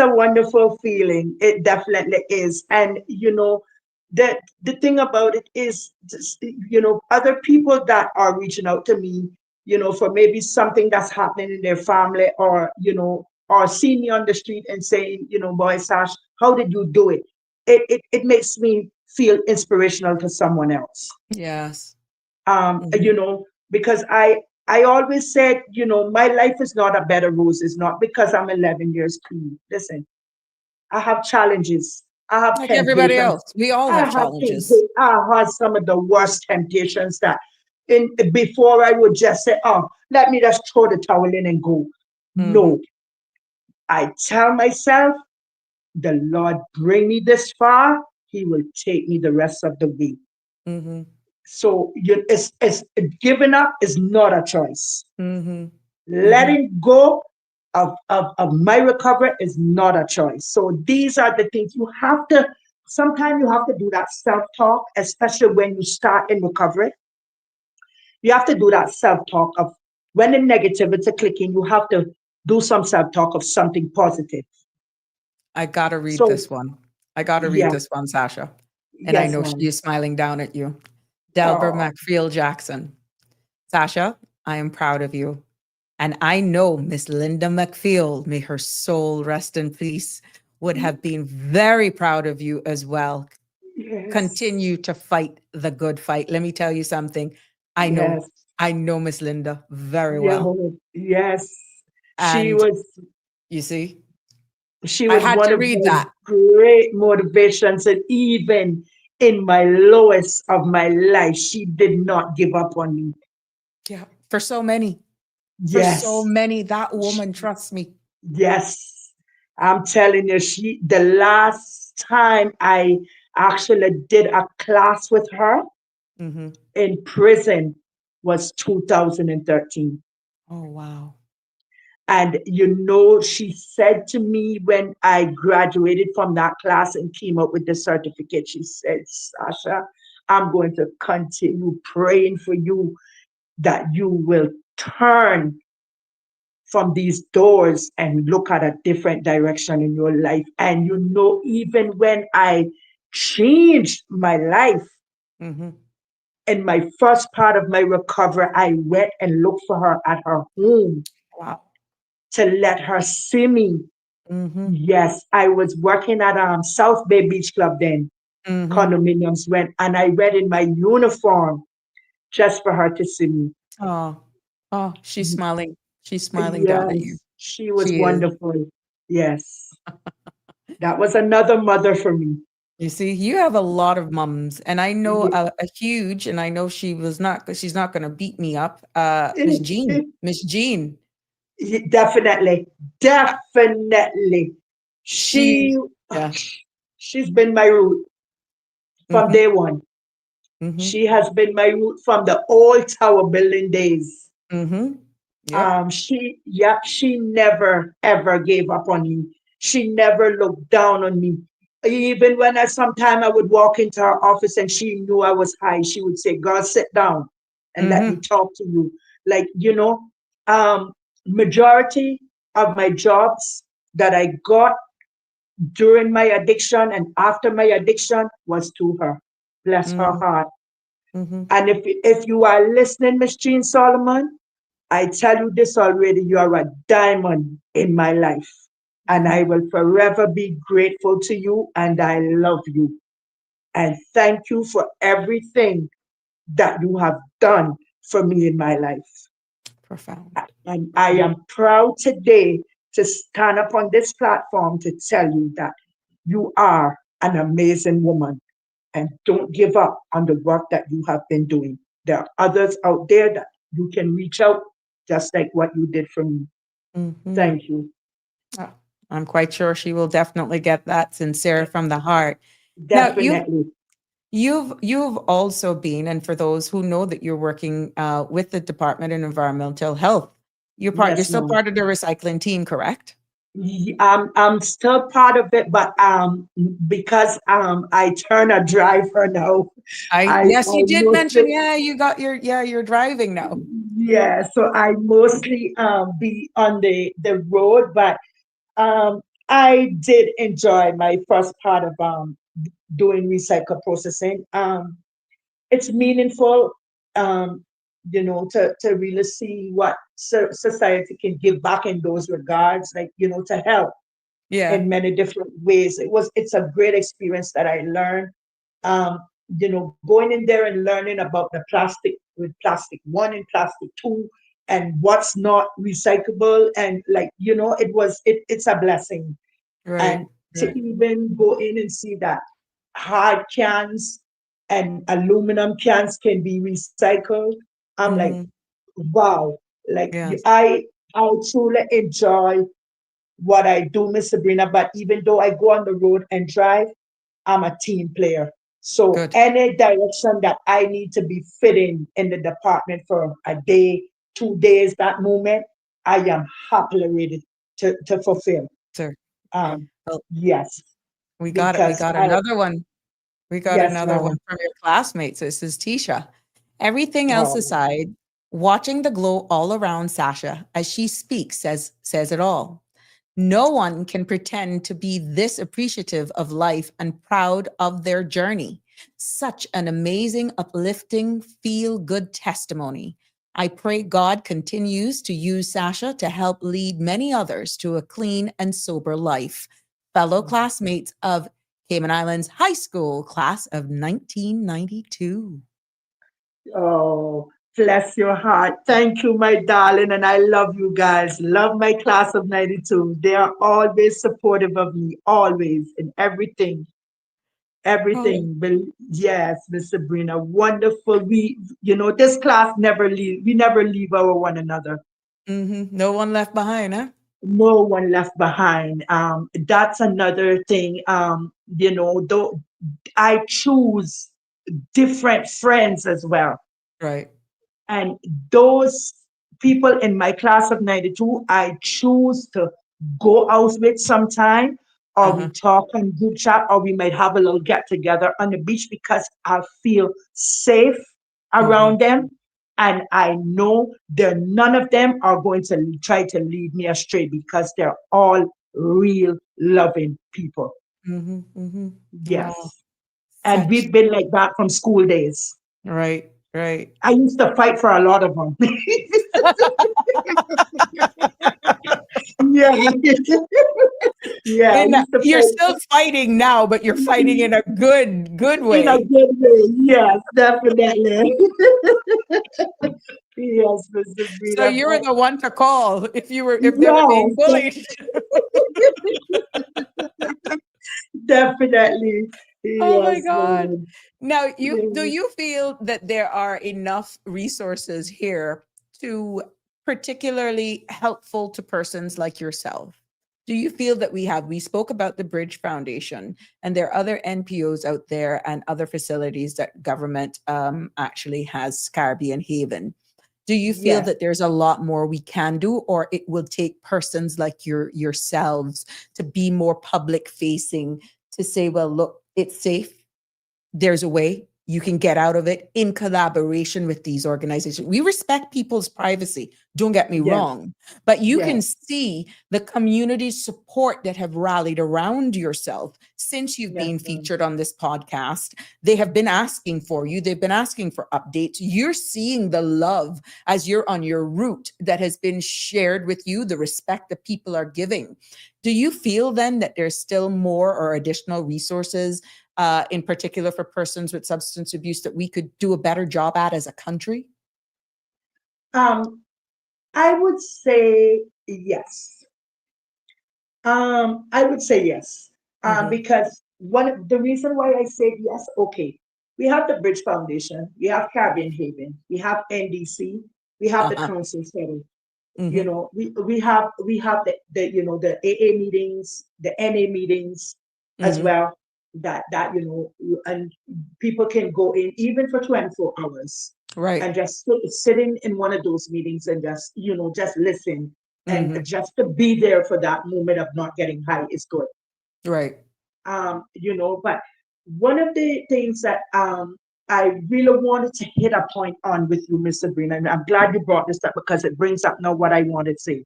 a wonderful feeling. It definitely is. And the thing about it is just, other people that are reaching out to me, for maybe something that's happening in their family, or seeing me on the street and saying, boy, Sash, how did you do it? It makes me feel inspirational to someone else. Yes. um Mhm. you know because I always said, my life is not a bed of roses, not because I'm 11 years clean. Listen, I have challenges, I have Like everybody temptations, else, we all I have have challenges. temptations, I had some of the worst temptations that in before I would just say, oh, let me just throw the towel in and go. Hmm. No, I tell myself, the Lord bring me this far, he will take me the rest of the way. Hmm. So it's giving up is not a choice. Hmm. Hmm. Letting go of my recovery is not a choice. So these are the things you have to, sometimes you have to do that self-talk, especially when you start in recovery. You have to do that self-talk of when the negativity clicking, you have to do some self-talk of something positive. I gotta read So this one. I gotta read yeah, this one, Sasha. And I yes, know ma'am. she's smiling down at you. Delbert Oh, McFeel Jackson. Sasha, I am proud of you. And I know Miss Linda McField, may her soul rest in peace, would have been very proud of you as well. yes, Continue to fight the good fight. Let me tell you something. I know, yes, I know Miss Linda very yeah, well. yes. She And was you see, she I was had one to of read my that. great motivations, and even in my lowest of my life, she did not give up on me. Yeah. For so Yes, many, that woman trusts me. yes, I'm telling you, the last time I actually did a class with her Hmm. in prison was 2013. Oh, wow. And you know, she said to me when I graduated from that class and came up with the certificate, she said, Sasha, I'm going to continue praying for you that you will turn from these doors and look at a different direction in your life. And you know, even when I changed my life Mm-hmm. in my first part of my recovery, I went and looked for her at her home Wow. to let her see me. Mm-hmm. Yes, I was working at South Bay Beach Club then. Mm-hmm. Condominiums went, and I went in my uniform just for her to see me. Oh, oh, she's smiling. She's smiling down at you. Yes, she was She is. wonderful. Yes, that was another mother for me. You see, you have a lot of mums, and I know Ye- a huge, and I know she's not going to beat me up. Miss Jean, Definitely, definitely. she, She, yeah, she's been my root from mm-hmm, day one. mm-hmm, She has been my root from the old tower building days. mm-hmm, yep, She never ever gave up on me. She never looked down on me. Even when sometime I would walk into her office and she knew I was high, she would say, "God, sit down and let me mm-hmm, talk to you." Like, um, majority of my jobs that I got during my addiction and after my addiction was to her. Bless her mm-hmm, heart. mm-hmm. And if you are listening, Miss Jean Solomon, I tell you this already, you are a diamond in my life. And Mm-hmm. I will forever be grateful to you and I love you. And thank you for everything that you have done for me in my life. Profound, And I profound. am proud today to stand up on this platform to tell you that you are an amazing woman and don't give up on the work that you have been doing. There are others out there that you can reach out just like what you did for me. Mm-hmm. Thank you. Oh, I'm quite sure she will definitely get that sincere from the heart. Now, Definitely. you've also been, and for those who know that you're working with the Department of Environmental Health, you're Yes, still ma'am. part of the recycling team, correct? I'm still part of it, but because I turn a driver now, I Yes, I you did mention, mostly yeah, you're driving now. yeah, so I mostly be on the road, but I did enjoy my first part of doing recycle processing. It's meaningful, um, to really see what society can give back in those regards, like, to help Yeah, in many different ways. It's a great experience that I learned. Um, going in there and learning about the plastic with plastic one and plastic two and what's not recyclable and like, it's a blessing. right, And to right. even go in and see that hard cans and aluminum cans can be recycled, I'm like, Mm-hmm. wow, like Yes, I truly enjoy what I do, Miss Sabrina. But even though I go on the road and drive, I'm a team player. So good. any direction that I need to be fitting in the department for a day, 2 days, that moment, I am happily ready to fulfill. Sir. Um, Well, yes, we got it. We because got another one. We got yes, another one ma'am. from your classmates. This is Tisha. Everything else Oh, aside, watching the glow all around Sasha as she speaks says it all. No one can pretend to be this appreciative of life and proud of their journey. Such an amazing, uplifting, feel good testimony. I pray God continues to use Sasha to help lead many others to a clean and sober life. Fellow classmates of Cayman Islands High School, class of 1992. oh, bless your heart. Thank you, my darling. And I love you guys. Love my class of 92. They are always supportive of me, always, in everything. Oh, Everything. Yes, Miss Sabrina. Wonderful. This class never leave. We never leave our one another. no one left behind, huh? No one left behind. That's another thing. Though I choose different friends as well. Right. And those people in my class of 92, I choose to go out with sometime, or we Uh-huh. talk on group chat, or we might have a little get together on the beach because I feel safe Mm-hmm. around them. And I know that none of them are going to try to lead me astray because they're all real loving people. Mm-hmm. Mm-hmm. Wow. Yes. And Such we've been like that from school days. right, right. I used to fight for a lot of them. Yeah. Yeah, I And used to you're still fight fighting now, but you're fighting in a good in a way. good way. Yes, definitely. Yes, Mr. So Sabrina. you're But the one to call if they were being yes, bullied. definitely. Oh my Yes, God. Lord. Now, do Yes. you feel that there are enough resources here to particularly helpful to persons like yourself? Do you feel that we spoke about the Bridge Foundation, and there are other NPOs out there and other facilities that government actually has Caribbean Haven. Do you feel Yes. that there's a lot more we can do, or it will take persons like yourselves to be more public facing to say, well, look, it's safe, there's a way you can get out of it in collaboration with these organizations. We respect people's privacy, don't get me Yes. wrong, but you can Yes. see the community support that have rallied around yourself since you've Yes, been ma'am. featured on this podcast. They have been asking for you, they've been asking for updates. You're seeing the love as you're on your route that has been shared with you, the respect that people are giving. Do you feel then that there's still more or additional resources in particular for persons with substance abuse that we could do a better job at as a country? Um, I would say yes. I would say yes. Mm-hmm. Because the reason why I said yes, okay, we have the Bridge Foundation, we have Caribbean Haven, we have NDC, we have the Uh-huh. Council Center. You Mm-hmm. know, we have the AA meetings, the NA meetings as Mm-hmm. well. That and people can go in even for 24 hours and Right. just sitting in one of those meetings and just listen, and Mm-hmm. just to be there for that moment of not getting high is good. Right. But one of the things that I really wanted to hit a point on with you, Miss Sabrina, and I'm glad you brought this up because it brings up now what I wanted to say.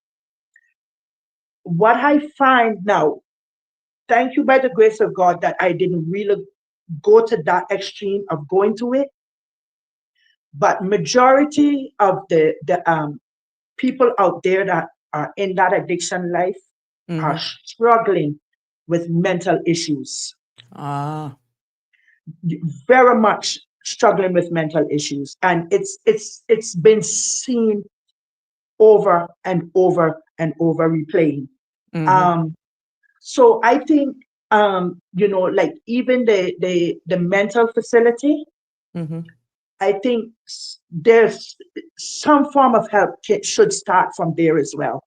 What I find now, thank you by the grace of God that I didn't really go to that extreme of going to it, but majority of the people out there that are in that addiction life are Mm-hmm. struggling with mental issues, Ah. very much struggling with mental issues, and it's been seen over and over and over replaying. Mm-hmm. um so I think, like even the mental facility, Mm-hmm. I think there's some form of help should start from there as well,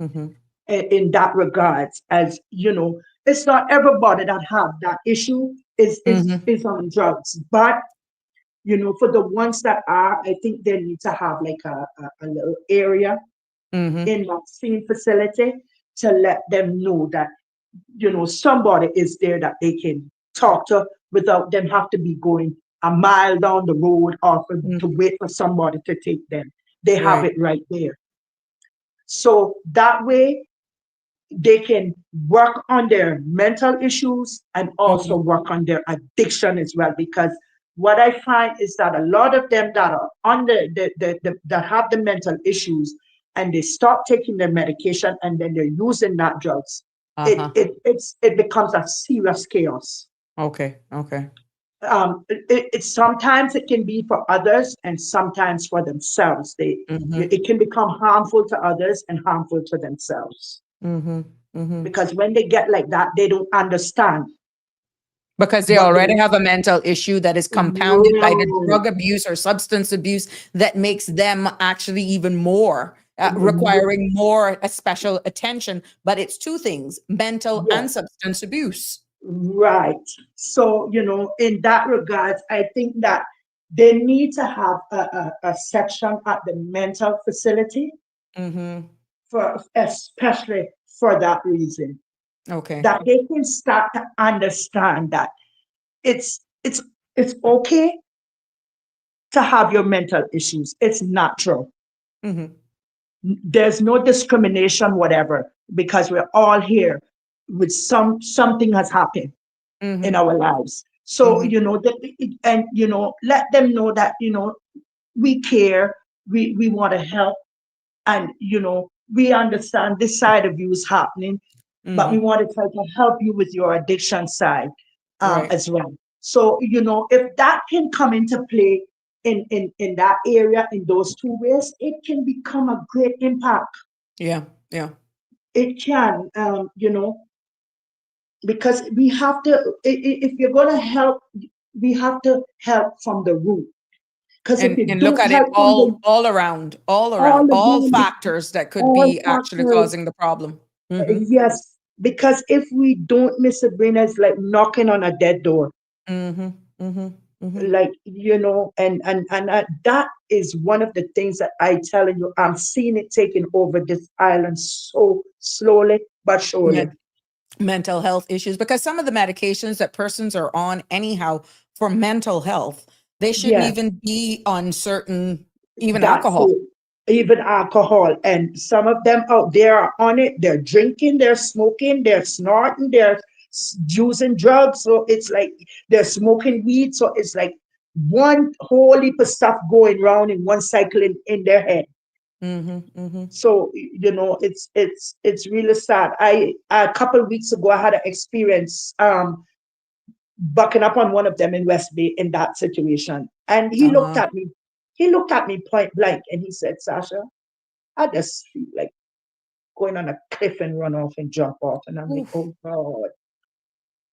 Mm-hmm. in that regards. As you know, it's not everybody that have that issue is is Mm-hmm. is on drugs, but for the ones that are, I think they need to have like a little area Mm-hmm. in that same facility to let them know that somebody is there that they can talk to without them have to be going a mile down the road, or to Mm-hmm. wait for somebody to take them. They have Right. it right there. So that way they can work on their mental issues and Mm-hmm. also work on their addiction as well. Because what I find is that a lot of them that are on that have the mental issues, and they stop taking their medication and then they're using that drugs, Uh-huh. it becomes a serious chaos. Okay. Okay. Sometimes it can be for others and sometimes for themselves. Mm-hmm. It can become harmful to others and harmful to themselves, Mm-hmm. Mm-hmm. because when they get like that, they don't understand Because they what already they have a mental issue that is compounded by the right, drug abuse or substance abuse that makes them actually even more requiring more special attention. But it's two things: mental yeah, and substance abuse. right. So, in that regards, I think that they need to have a section at the mental facility Mm-hmm. for especially for that reason, Okay. that they can start to understand that it's it's it's okay to have your mental issues. It's natural. Mm-hmm. There's no discrimination, whatever, because we're all here with something has happened in Mm-hmm. our lives. So, Mm-hmm. and let them know that, we care, we want to help, and we understand this side of you is happening, but we Mm-hmm. want to try to help you with your addiction side Right. as well. So, if that can come into play in that area, in those two ways, it can become a great impact. Yeah. Yeah. It can, because we have to, if you're going to help, we have to help from the root. Because if you And look don't at it help from the all all around, all around, factors that could all be actually factors, causing the problem. Mm-hmm. yes. Because if we don't, Miss Sabrina, it's like knocking on a dead door. Mm-hmm. Mm-hmm. Mm-hmm. Like, and that is one of the things that I tell you, I'm seeing it taking over this island so slowly but surely. Mental health issues, because some of the medications that persons are on anyhow for mental health, they shouldn't Yes. even be on certain, even That's alcohol. it. Even alcohol. And some of them out there are on it. They're drinking, they're smoking, they're snorting, they're using drugs. So it's like they're smoking weed. So it's like one whole heap of stuff going around in one cycle in their head. Mm-hmm. Mm-hmm. So it's really sad. I a couple of weeks ago I had an experience bucking up on one of them in West Bay in that situation. And he looked Uh-huh. at me. He looked at me point blank and he said, Sasha, I just feel like going on a cliff and run off and jump off. And I'm like, Oof. oh God.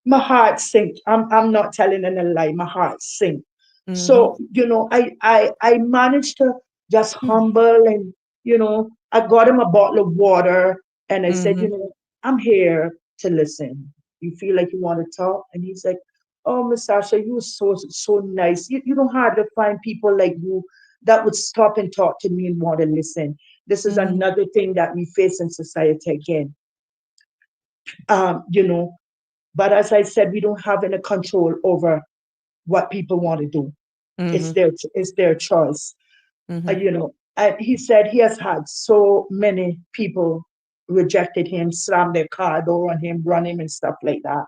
My heart sink. I'm not telling in a lie. My heart sink. Mm-hmm. So, I managed to just humble and, I got him a bottle of water and I said, Mm-hmm. I'm here to listen. You feel like you want to talk? And he's like, oh, Miss Sasha, you were so nice. You don't hardly find people like you that would stop and talk to me and want to listen. This is Mm-hmm. another thing that we face in society again. Um, you know, but as I said, we don't have any control over what people want to do. Mm-hmm. It's their choice. Mm-hmm. And he said he has had so many people rejected him, slam their car door on him, run him and stuff like that.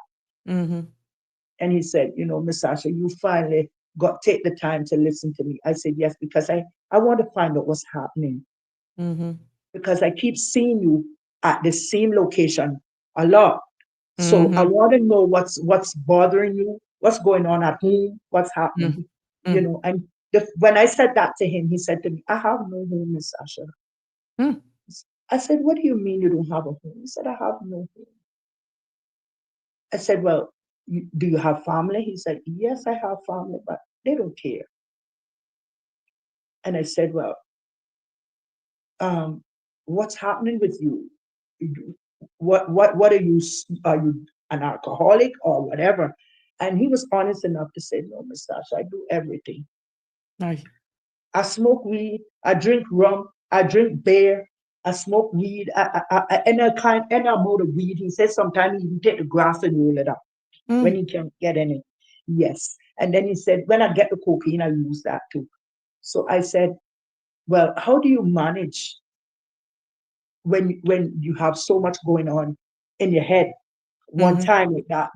Mm-hmm. And he said, Miss Sasha, you finally got take the time to listen to me. I said yes, because I want to find out what's happening. Mm-hmm. Because I keep seeing you at the same location a lot. So I Mm-hmm. want to know what's bothering you, what's going on at home, what's happening. And when I said that to him, he said to me, I have no home, Miss Sasha. Mm-hmm. I said, what do you mean you don't have a home? He said, I have no home. I said, well, do you have family? He said, yes, I have family, but they don't care. And I said, well, um, what's happening with you? What are you? Are you an alcoholic or whatever? And he was honest enough to say, no, Miss Sasha, I do everything. Nice. I smoke weed, I drink rum, I drink beer, I smoke weed, any amount of weed. He says sometimes he even take the grass and roll it up when Mm-hmm. he can't get any. Yes. And then he said, when I get the cocaine, I use that too. So I said, well, how do you manage when you have so much going on in your head one Mm-hmm. time like that?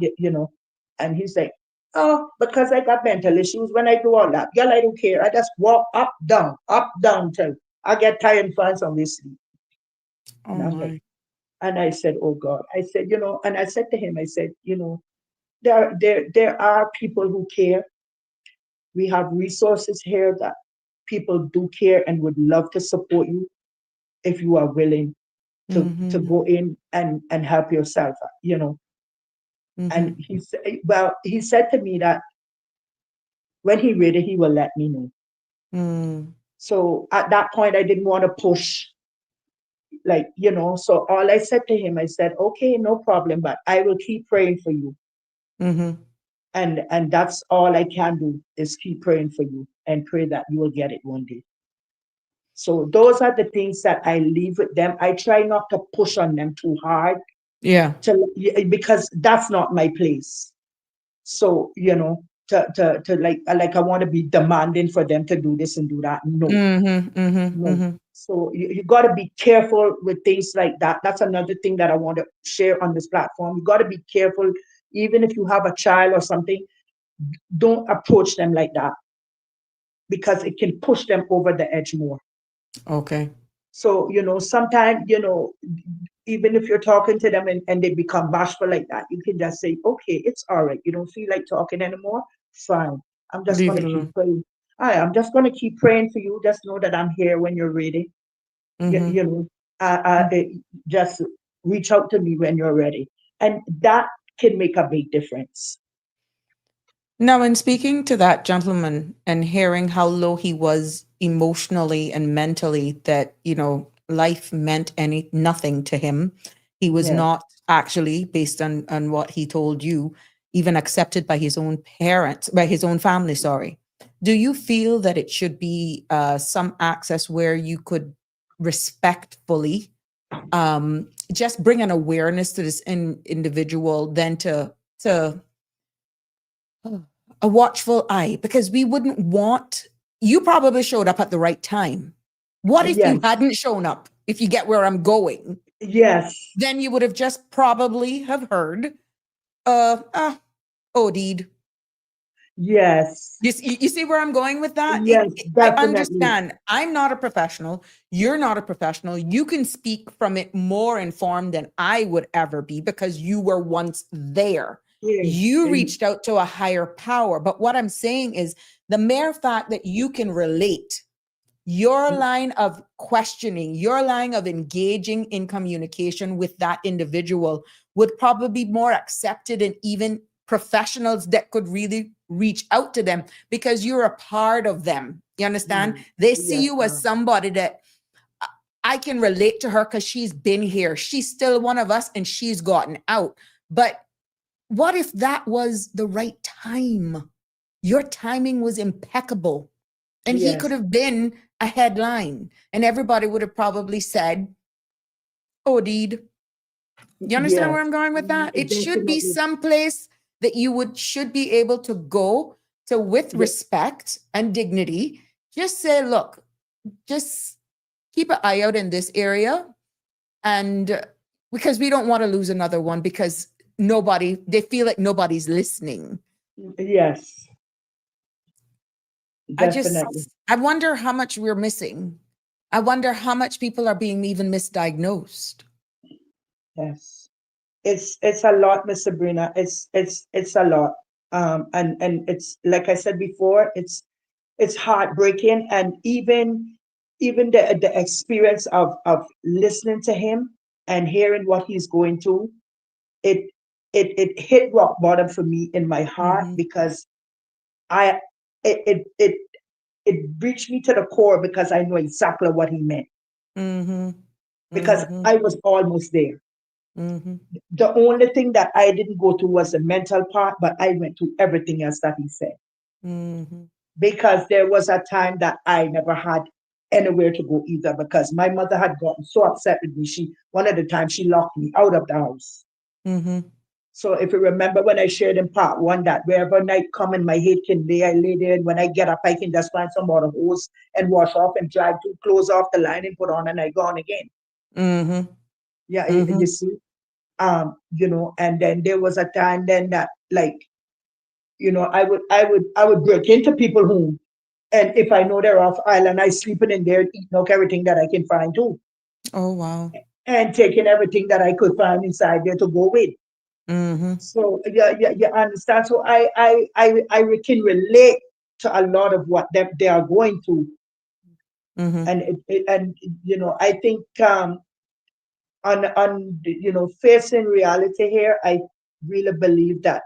And he's like, oh, because I got mental issues. When I do all that, girl, I don't care. I just walk up, down till I get tired and find somewhere to sleep. And Oh I'm like, my. and I said, oh God. I said, and I said to him, I said, there are people who care. We have resources here that people do care and would love to support you if you are willing to Mm-hmm. go in and help yourself. And Mm-hmm. he said to me that when he ready, he will let me know. Mm-hmm. So at that point, I didn't want to push, so all I said to him, I said, okay, no problem, but I will keep praying for you. Mm-hmm. And that's all I can do is keep praying for you and pray that you will get it one day. So those are the things that I leave with them. I try not to push on them too hard Yeah. because that's not my place. So, to like I want to be demanding for them to do this and do that. No, Mm-hmm. Mm-hmm. no. Mm-hmm. So you got to be careful with things like that. That's another thing that I want to share on this platform. You got to be careful, even if you have a child or something, don't approach them like that because it can push them over the edge more. Okay. So, sometimes, even if you're talking to them and they become bashful like that, you can just say, okay, it's all right. You don't feel like talking anymore? Fine. I'm just Leave going it to keep alone. praying. I'm just going to keep praying for you. Just know that I'm here when you're ready. You, Mm-hmm. you know, just reach out to me when you're ready. And that can make a big difference. Now, in speaking to that gentleman and hearing how low he was emotionally and mentally, that, life meant nothing to him, he was Yes. not actually, based on what he told you, even accepted by his own parents, by his own family, sorry. Do you feel that it should be some access where you could respectfully just bring an awareness to this individual, then to a watchful eye, because we wouldn't want, you probably showed up at the right time. What if you Yes. hadn't shown up? If you get where I'm going, Yes. then you would have just probably have heard, OD'd. Yes. You see where I'm going with that? Yes. I Definitely. understand. I'm not a professional. You're not a professional. You can speak from it more informed than I would ever be because you were once there. Yes. You reached out to a higher power. But what I'm saying is the mere fact that you can relate your line of questioning, your line of engaging in communication with that individual would probably be more accepted, and even professionals that could really reach out to them because you're a part of them. You understand? Mm. They see Yes, you as ma'am. somebody that I can relate to her because she's been here. She's still one of us and she's gotten out. But what if that was the right time? Your timing was impeccable. And he could Yes. have been a headline, and everybody would have probably said, "Oh, deed." You understand where Yes. I'm going with that? It should be Definitely. someplace that you should be able to go to with Ye- respect and dignity. Just say, look, just keep an eye out in this area. And because we don't want to lose another one, because they feel like nobody's listening. Yes. I just, Definitely. I wonder how much we're missing. I wonder how much people are being even misdiagnosed. Yes. It's a lot, Miss Sabrina. It's a lot. And it's like I said before, it's heartbreaking, and even the experience of listening to him and hearing what he's going through, it it hit rock bottom for me in my heart Mhm, because I it it it, it reached me to the core because I know exactly what he meant mhm, because mhm, I was almost there. mhm, The only thing that I didn't go through was the mental part, but I went through everything else that he said mhm. because there was a time that I never had anywhere to go either because my mother had gotten so upset with me. One of the times she locked me out of the house. Mhm. So if you remember when I shared in part one that wherever night come and my head can lay, I lay there, and when I get up, I can just find some water hose and wash off and dry two clothes off the line and put on, and I go on again. Mhm. Yeah, you Mhm. see, and then there was a time then that like, I would break into people's home, and if I know they're off island, I sleeping in there, eating up everything that I can find too, Oh, wow. and taking everything that I could find inside there to go with. Mhm. So yeah, yeah, you understand. So I can relate to a lot of what they are going through, Mhm. and I think on facing reality here, I really believe that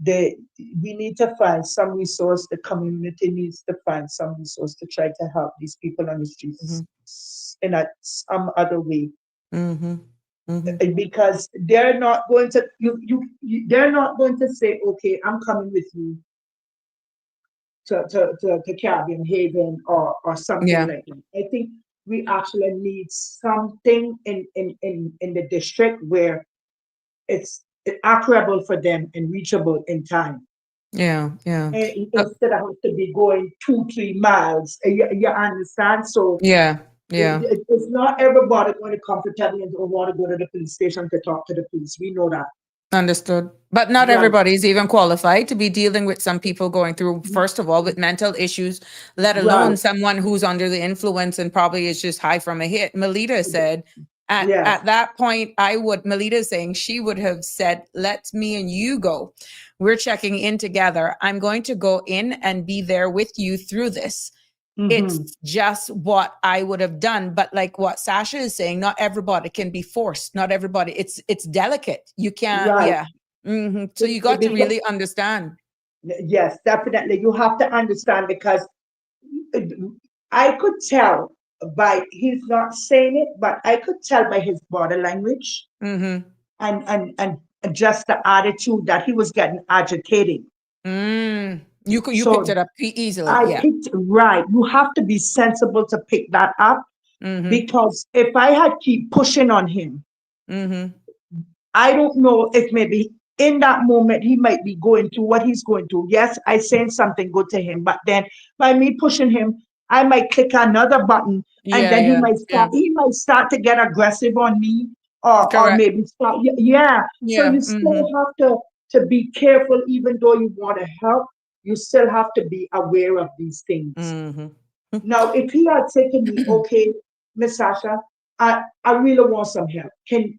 they we need to find some resource. The community needs to find some resource to try to help these people on the streets Mhm. in some other way. Mhm. because they're not going to they're not going to say, okay, I'm coming with you to Caribbean Haven or something Yeah. like that. I think we actually need something in the district where it's accurable for them and reachable in time. Yeah. Yeah. Instead of have to be going 2-3 miles. You understand? So Yeah. Yeah. it's not everybody going to comfortably and don't want to go to the police station to talk to the police. We know that. Understood. But not Right. everybody is even qualified to be dealing with some people going through, first of all, with mental issues, let Right. alone someone who's under the influence and probably is just high from a hit. Melita said, Yes. at that point, Melita is saying she would have said, let me and you go. We're checking in together. I'm going to go in and be there with you through this. It's Hmm. just what I would have done. But like what Sasha is saying, not everybody can be forced. Not everybody. It's delicate. You can't. Right. Yeah. So you got to Because, really understand. yes, definitely. You have to understand because I could tell by he's not saying it, but I could tell by his body language Mm-hmm. and just the attitude that he was getting agitated. You picked So it up easily. I Yeah. picked right. You have to be sensible to pick that up Mm-hmm. because if I had keep pushing on him, Mm-hmm. I don't know if maybe in that moment he might be going through what he's going through. Yes, I saying something good to him, but then by me pushing him, I might click another button and Yeah. then Yeah. Yeah. he might start to get aggressive on me or Correct. maybe start yeah. So Yeah. you Mm-hmm. still have to be careful even though you want to help, you still have to be aware of these things. Mm-hmm. Now, if he had said to me, okay, Miss Sasha, I really want some help. Can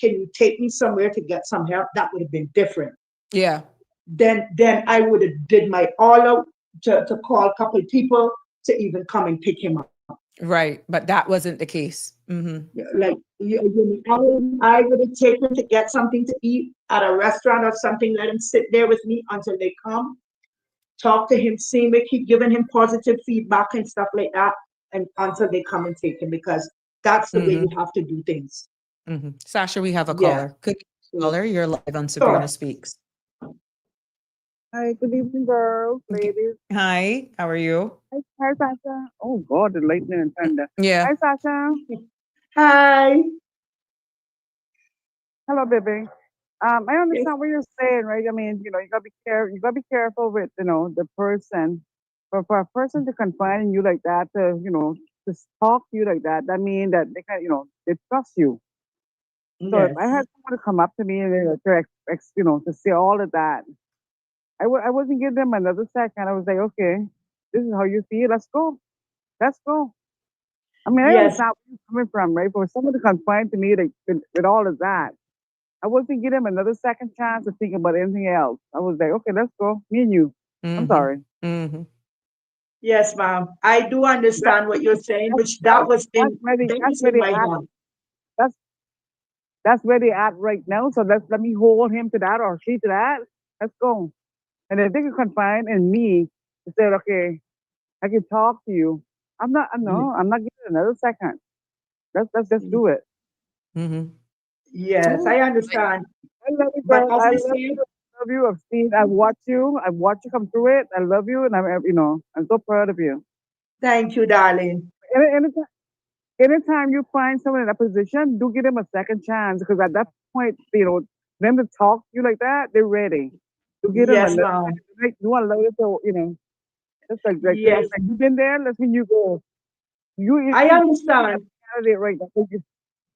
you take me somewhere to get some help? That would have been different. Yeah. Then I would have did my all out to call a couple of people to even come and pick him up. Right. But that wasn't the case. Mm-hmm. Like I would have taken to get something to eat at a restaurant or something, let him sit there with me until they come, talk to him, see me, keep giving him positive feedback and stuff like that, and until they come and take him, because that's the way Mm-hmm. you have to do things. Mm-hmm. Sasha, we have a Yeah. caller. Good So, caller. You're live on Sabrina sure. Speaks. Hi, good evening, girls, Okay. ladies. Hi. How are you? Hi, Sasha. Oh, God, the lightning and thunder. Yeah. Hi, Sasha. Hi. Hello, baby. I understand what you're saying, right? I mean, you gotta be careful. You gotta be careful with, the person. But for a person to confide in you like that, to talk to you like that, that means that they can, they trust you. So if I Yes. had someone to come up to me and to say all of that, I wasn't giving them another second. I was like, okay, this is how you feel. Let's go. Let's go. I mean, I Yes. understand where you're coming from, right? For someone to confide to me like, with all of that, I wasn't giving him another second chance to think about anything else. I was like, okay, let's go. Me and you. I'm Mm-hmm. sorry. Mm-hmm. Yes, ma'am. I do That, understand what you're saying, that's, which that's, that's where they, that that's was where in they my at. heart. That's, that's where they at right now. So let me hold him to that or she to that. Let's go. And if they can confide in me to say, okay, I can talk to you. I'm not giving it another second. Let's just do it. Mm-hmm. Yes, I understand. I love you, But girl. as I I love say, you. I love you. I've seen. I've watched you. I've watched you come through it. I love you, and I'm so proud of you. thank you, darling. Anytime, anytime you find someone in that position, do give them a second chance because at that point, them to talk to you like that, they're ready. Do give them Yes, another. ma'am. Like, you want to love it, so just Yes, you've been there. Let's mean you go. I You understand. candidate right now.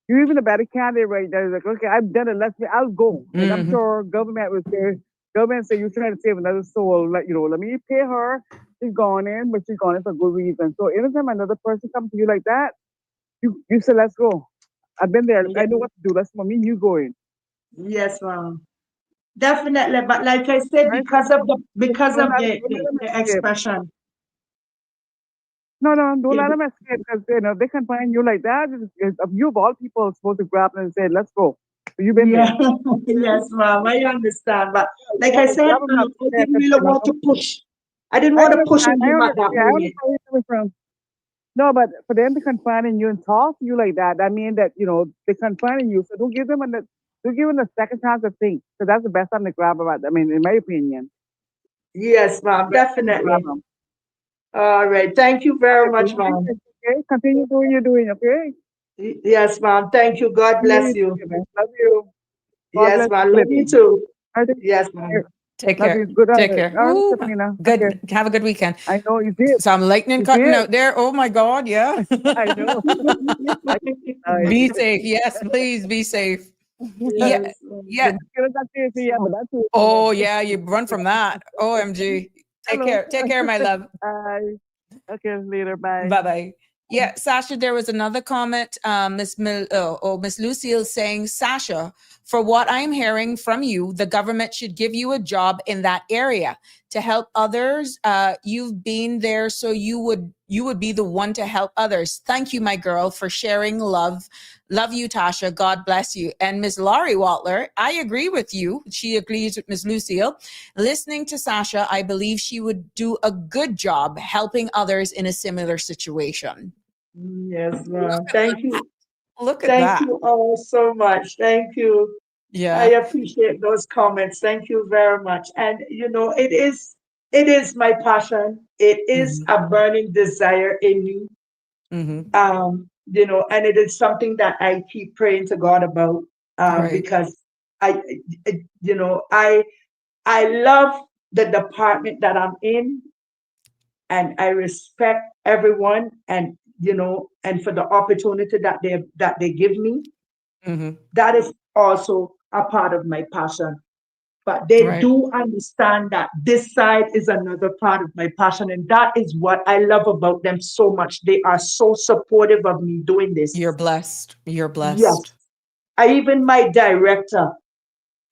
You're even a better candidate right there. Like, okay, I've done it. I'll go. And I'm Mm-hmm. sure government say you're trying to save another soul. Let me pay her. She's gone in, but she's gone in for good reason. So anytime another person comes to you like that, you say, let's go. I've been there. I Ye- know what to do. Let's me and you going. Yes, ma'am. Definitely. But like I said, Right? because of Don't let them the escape. expression. No, don't Yeah, let them escape because they can find you like that. You of all people are supposed to grab them and say, let's go. So you've been yeah, there. yes, ma'am. I understand. But like I said, Grab them not I there didn't because really want to push. I didn't want to push on I him at understand. that Yeah, I moment. understand where you're coming from. No, but for them to confide in you and talk to you like that means that, they're confiding you. So don't give them a second chance to think. So that's the best time to grab them. I mean, in my opinion, Yes, ma'am, best time to grab definitely. them. All right. Thank you very Okay, much, Bruce, ma'am. okay? Continue doing what you're doing, okay? Yes, ma'am. Thank you. God Continue bless what you. you're doing, man. Love you. God Yes, bless ma'am. you, Love you baby. too. I think, Yes, ma'am. Take love care. you. Good Take night. care. All right, Ooh, Sabrina. Okay. good. Have a good weekend. I know you did. Some lightning You cutting did. out there. Oh my God. Yeah. I know. I know. Be safe. Yes, please be safe. Yeah. Yes, ma'am. Yeah. You're not here, yeah, but that's it. Oh, yeah. You run from that. OMG. Take Hello. care. Take care, my love. Bye. Okay, later. Bye. Bye bye. Yeah, Sasha, there was another comment, Miss Lucille saying, Sasha, for what I'm hearing from you, the government should give you a job in that area to help others. You've been there, so you would be the one to help others. Thank you, my girl, for sharing love. Love you, Tasha. God bless you. And Miss Laurie Watler, I agree with you. She agrees with Miss Lucille. Listening to Sasha, I believe she would do a good job helping others in a similar situation. Yes, ma'am. Thank you. Look at Thank that. you all so much. Thank you. I Yeah. appreciate those comments. Thank you very much. And it is my passion. It is Hmm. a burning desire in me. Hmm. And it is something that I keep praying to God about, Right. because I, I love the department that I'm in, and I respect everyone, and for the opportunity that they give me. Hmm. That is also a part of my passion. But they Right. do understand that this side is another part of my passion, and that is what I love about them so much. They are so supportive of me doing You're this. blessed. You're Yes, blessed. even my director,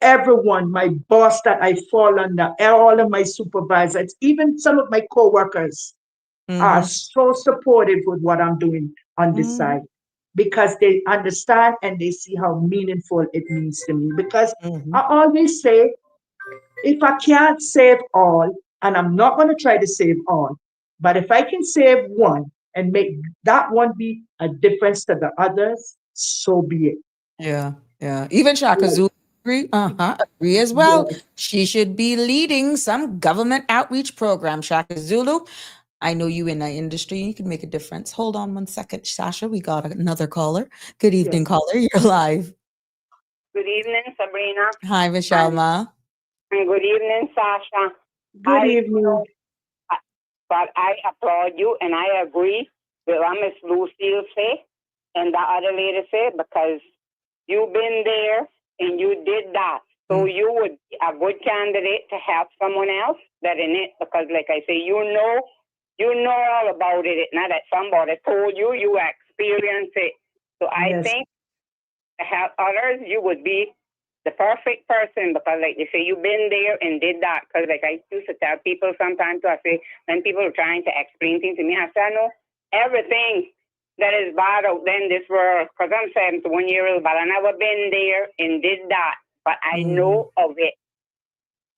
everyone, my boss that I fall under, all of my supervisors, even some of my coworkers are Hmm. so supportive with what I'm doing on this Hmm. side, because they understand and they see how meaningful it means to me. Because Hmm. I always say, if I can't save all, and I'm not going to try to save all, but if I can save one and make that one be a difference to the others, so be it. Yeah. Yeah. Even Shaka Yes, Zulu agree as well. yes, She should be leading some government outreach program. Shaka Zulu, I know you in the industry. You can make a difference. Hold on one second, Sasha. We got another caller. Good evening, yes. caller. You're live. Good evening, Sabrina, Hi, Michelle and, Ma. and good evening, Sasha. Good I evening. know, but I applaud you, and I agree with what Miss Lucille say and the other lady say, because you've been there and you did that. So Mm, you would be a good candidate to help someone else that in it, because like I say, you know all about it. It's not that somebody told you, you experienced it. So I Yes, think to help others, you would be the perfect person, because, like they say, you've been there and did that. Because, like, I used to tell people sometimes, I say, when people are trying to explain things to me, I say, I know everything that is bad out there in this world. Because I'm 71 years old, but I never been there and did that. But I mm, know of it.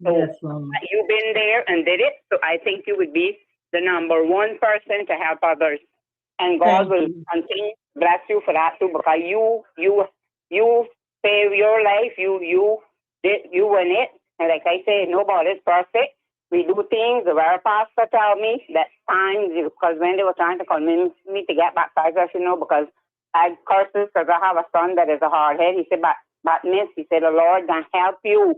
So yes, mama. you've been there and did it. So I think you would be the number one person to help others, and God Thank will you. continue to bless you for that too, because you save your life. You win it. And like I say, nobody's perfect. We do things. The very pastor told me that times, because when they were trying to convince me to get baptized, I said no, because I curses, because I have a son that is a hard head. He said, but miss, he said, the Lord can help you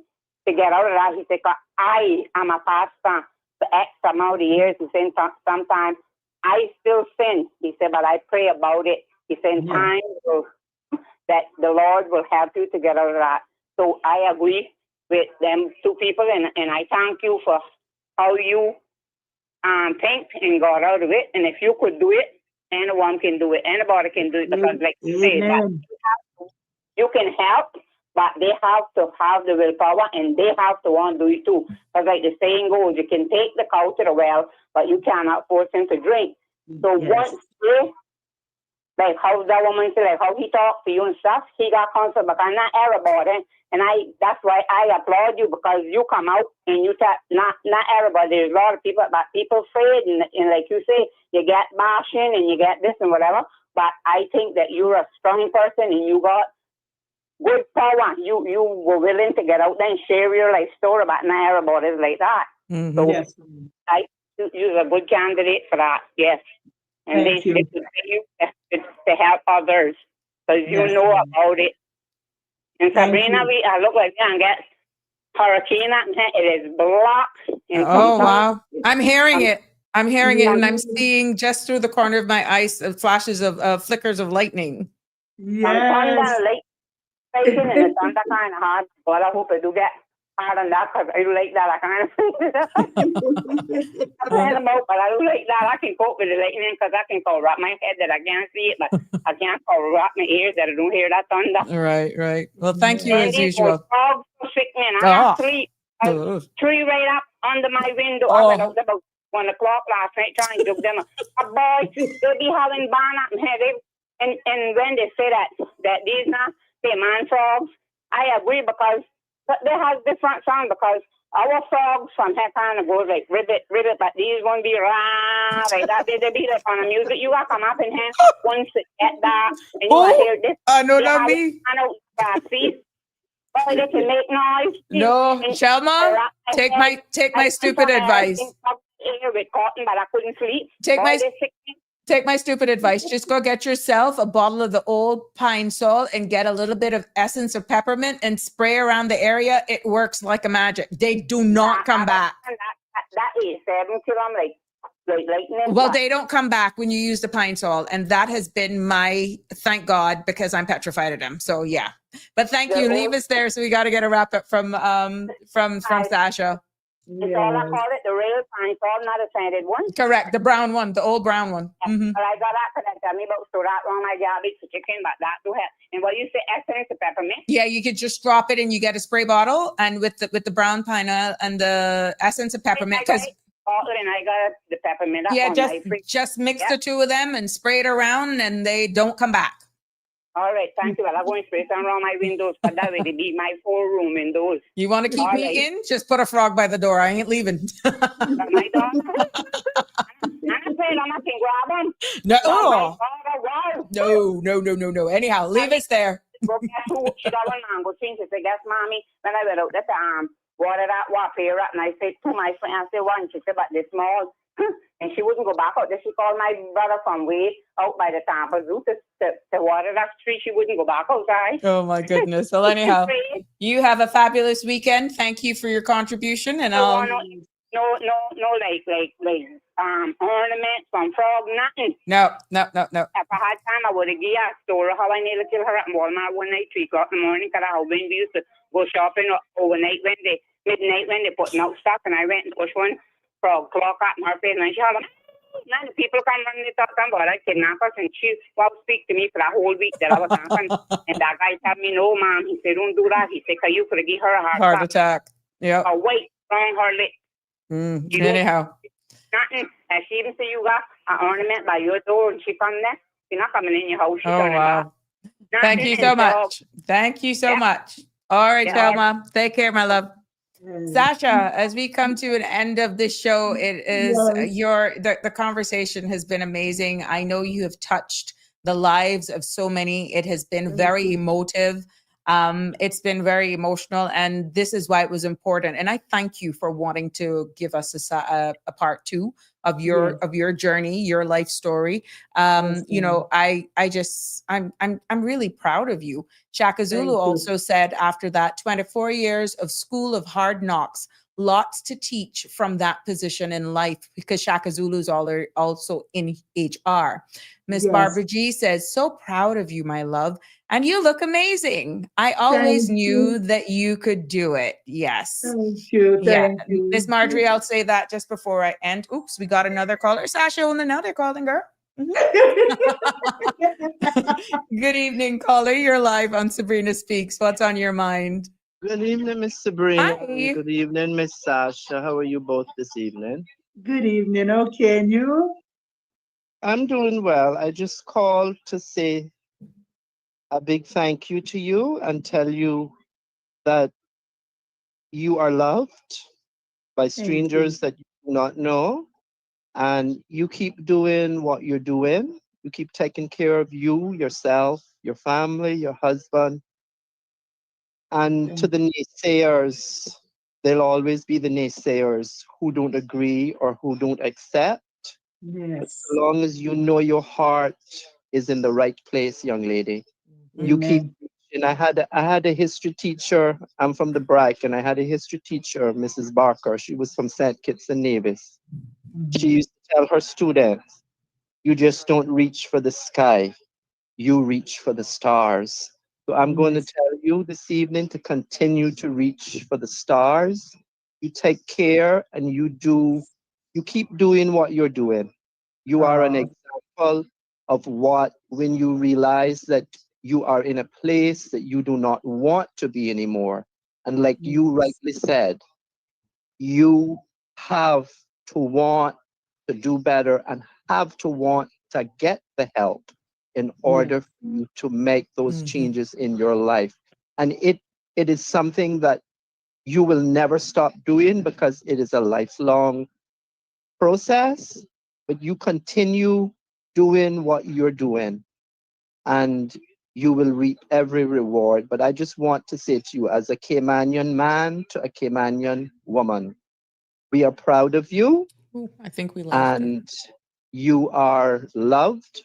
to get out of that. He said, 'cause I am a pastor for X amount of years. He said, sometimes I still sin. He said, but I pray about it. He said, in Yes, time that the Lord will help you to get out of that. So I agree with them two people, and I thank you for how you think and got out of it. And if you could do it, anyone can do it. Anybody can do it, because, like you say, that amen. you can help, but they have to have the willpower and they have to want to do it too. Because, like the saying goes, you can take the cow to the well, but you cannot force him to drink. So Yes, once they like how that woman said, like how he talked to you and stuff, he got concerned because I'm not Arab about it. And that's why I applaud you, because you come out and you tell not everybody. There's a lot of people, but people afraid, and like you say, you get bashing and you get this and whatever. But I think that you're a strong person and you got good power. You were willing to get out there and share your life story about not everybody like that. Mhm. So Yes. you're a good candidate for that. Yes, and Thank you. they continue to help others because you Yes. know about it. And Thank Sabrina, you. I look like we get hurricane up here. It is blocked. And Oh, sometimes- wow. I'm hearing it. I'm hearing it, and I'm Yes. seeing just through the corner of my eyes flashes of flickers of lightning. Some thunder Yes. and light striking, and the thunder kind of hard. But I hope I do get hard on that because I do like that. I kind of about, but I do like that. I can cope with the lightning because I can cover up my head that I can't see it, but I can't cover up my ears that I don't hear that thunder. Right, right. Well, thank you And as these usual. frogs so sick, man. I Oh. have three right up under my window. Oh. I went out about 1 o'clock last night trying to do them. A boy, they'll be having barn up here. And when they say that these not the man frogs, I agree because they have different sound because our frogs from here kind of goes like ribbit, but these won't be rah like that. They be like on the music. You gotta come up in here once it get that and you gotta hear this. No, They not have me. kind of see. But they can make noise. No, And- Shelma, take my stupid advice. With cotton, but I couldn't sleep. Take Boy, my- they sick me. Take my stupid advice. Just go get yourself a bottle of the old pine sol and get a little bit of essence of peppermint and spray around the area. It works like a magic. They do not come back. That is 7 till I'm like lightning. Well, they don't come back when you use the pine sol, and that has been my thank God, because I'm petrified of them. So yeah, but thank you. Leave us there. So we got to get a wrap up from Sasha. It's all I call it, the real pine sol, not a scented one. Correct, the brown one, the old brown one. Mhm. But I got that because tell me about so that wrong. I got a bit of chicken, but that do have. And what you say, essence of peppermint? Yeah, you could just drop it and you get a spray bottle, and with the brown pine oil and the essence of peppermint. Because And I got the peppermint up yeah, on my fridge. just mix Yeah. the two of them and spray it around, and they don't come back. All right, thank you. Well, I'm going to spray some around my windows, but that will be my 4-room windows. You want to keep All me right. in? Just put a frog by the door. I ain't leaving. But my daughter, I'm afraid I'm not going to grab them. No, My oh, daughter, wow. no. Anyhow, leave us there. Go get $2 mango things. She said, "Guess, mommy." When I went out there to water that water up, and I said to my friend, I said, "One." She said, "But this small." And she wouldn't go back out there. She called my brother from way out by the Tampa Zoo to water that tree. She wouldn't go back outside. Oh my goodness. Well, anyhow, you have a fabulous weekend. Thank you for your contribution, and I'll. No, like ornaments from frog, nothing. No. If I had time, I would have given a story how I nearly killed her at Walmart one night, 3 o'clock in the morning, because our husband used to go shopping overnight midnight when they putting out stuff, and I went and pushed one frog clock up in her face, and she had none of the people come running to talk about her kidnappers, and she won't speak to me for that whole week that I was talking. And that guy told me, "No, ma'am." He said, "Don't do that." He said, "Cause you could have given her a Heart attack. Yeah. A weight on her lip. You Anyhow. Nothing. And she even say you got an ornament by your door, and she come there. She's not coming in your house. She's Oh, wow. Thank you so much. Thank you so much. All right, Yeah. Selma. Take care, my love. Sasha, as we come to an end of this show, it is the conversation has been amazing. I know you have touched the lives of so many. It has been very emotive. It's been very emotional, and this is why it was important. And I thank you for wanting to give us a part 2 of your journey, your life story. You know, I'm really proud of you. Shaka Zulu also said after that, 24 years of school of hard knocks, lots to teach from that position in life, because Shaka Zulu is also in HR. Miss Barbara G says, "So proud of you, my love. And you look amazing. I always knew that you could do it." Yes. Thank you. Miss Marjorie, I'll say that just before I end. Oops, we got another caller. Sasha on another calling, girl. Good evening, caller. You're live on Sabrina Speaks. What's on your mind? Good evening, Miss Sabrina. Hi. Good evening, Miss Sasha. How are you both this evening? Good evening. Okay, and you? I'm doing well. I just called to say a big thank you to you and tell you that you are loved by Thank you. strangers that you do not know. And you keep doing what you're doing. You keep taking care of you, yourself, your family, your husband. And to Thank the naysayers, there'll always be the naysayers who don't agree or who don't accept. But so Yes. long as you know your heart is in the right place, young lady, you keep. Amen. And I had a history teacher. I'm from the Brack, and I had a history teacher, Mrs. Barker. She was from St. Kitts and Nevis. She Mhm. used to tell her students, "You just don't reach for the sky. You reach for the stars." So I'm going to Yes. tell you this evening to continue to reach for the stars. You take care and you keep doing what you're doing. You are an Uh, example of what, when you realize that you are in a place that you do not want to be anymore. And like you yes. rightly said, you have to want to do better and have to want to get the help in Yes. order for you to make those Mhm. changes in your life. And it is something that you will never stop doing because it is a lifelong process, but you continue doing what you're doing and you will reap every reward. But I just want to say to you, as a Caymanian man to a Caymanian woman, we are proud of you Ooh, I think we lost her. and you are loved.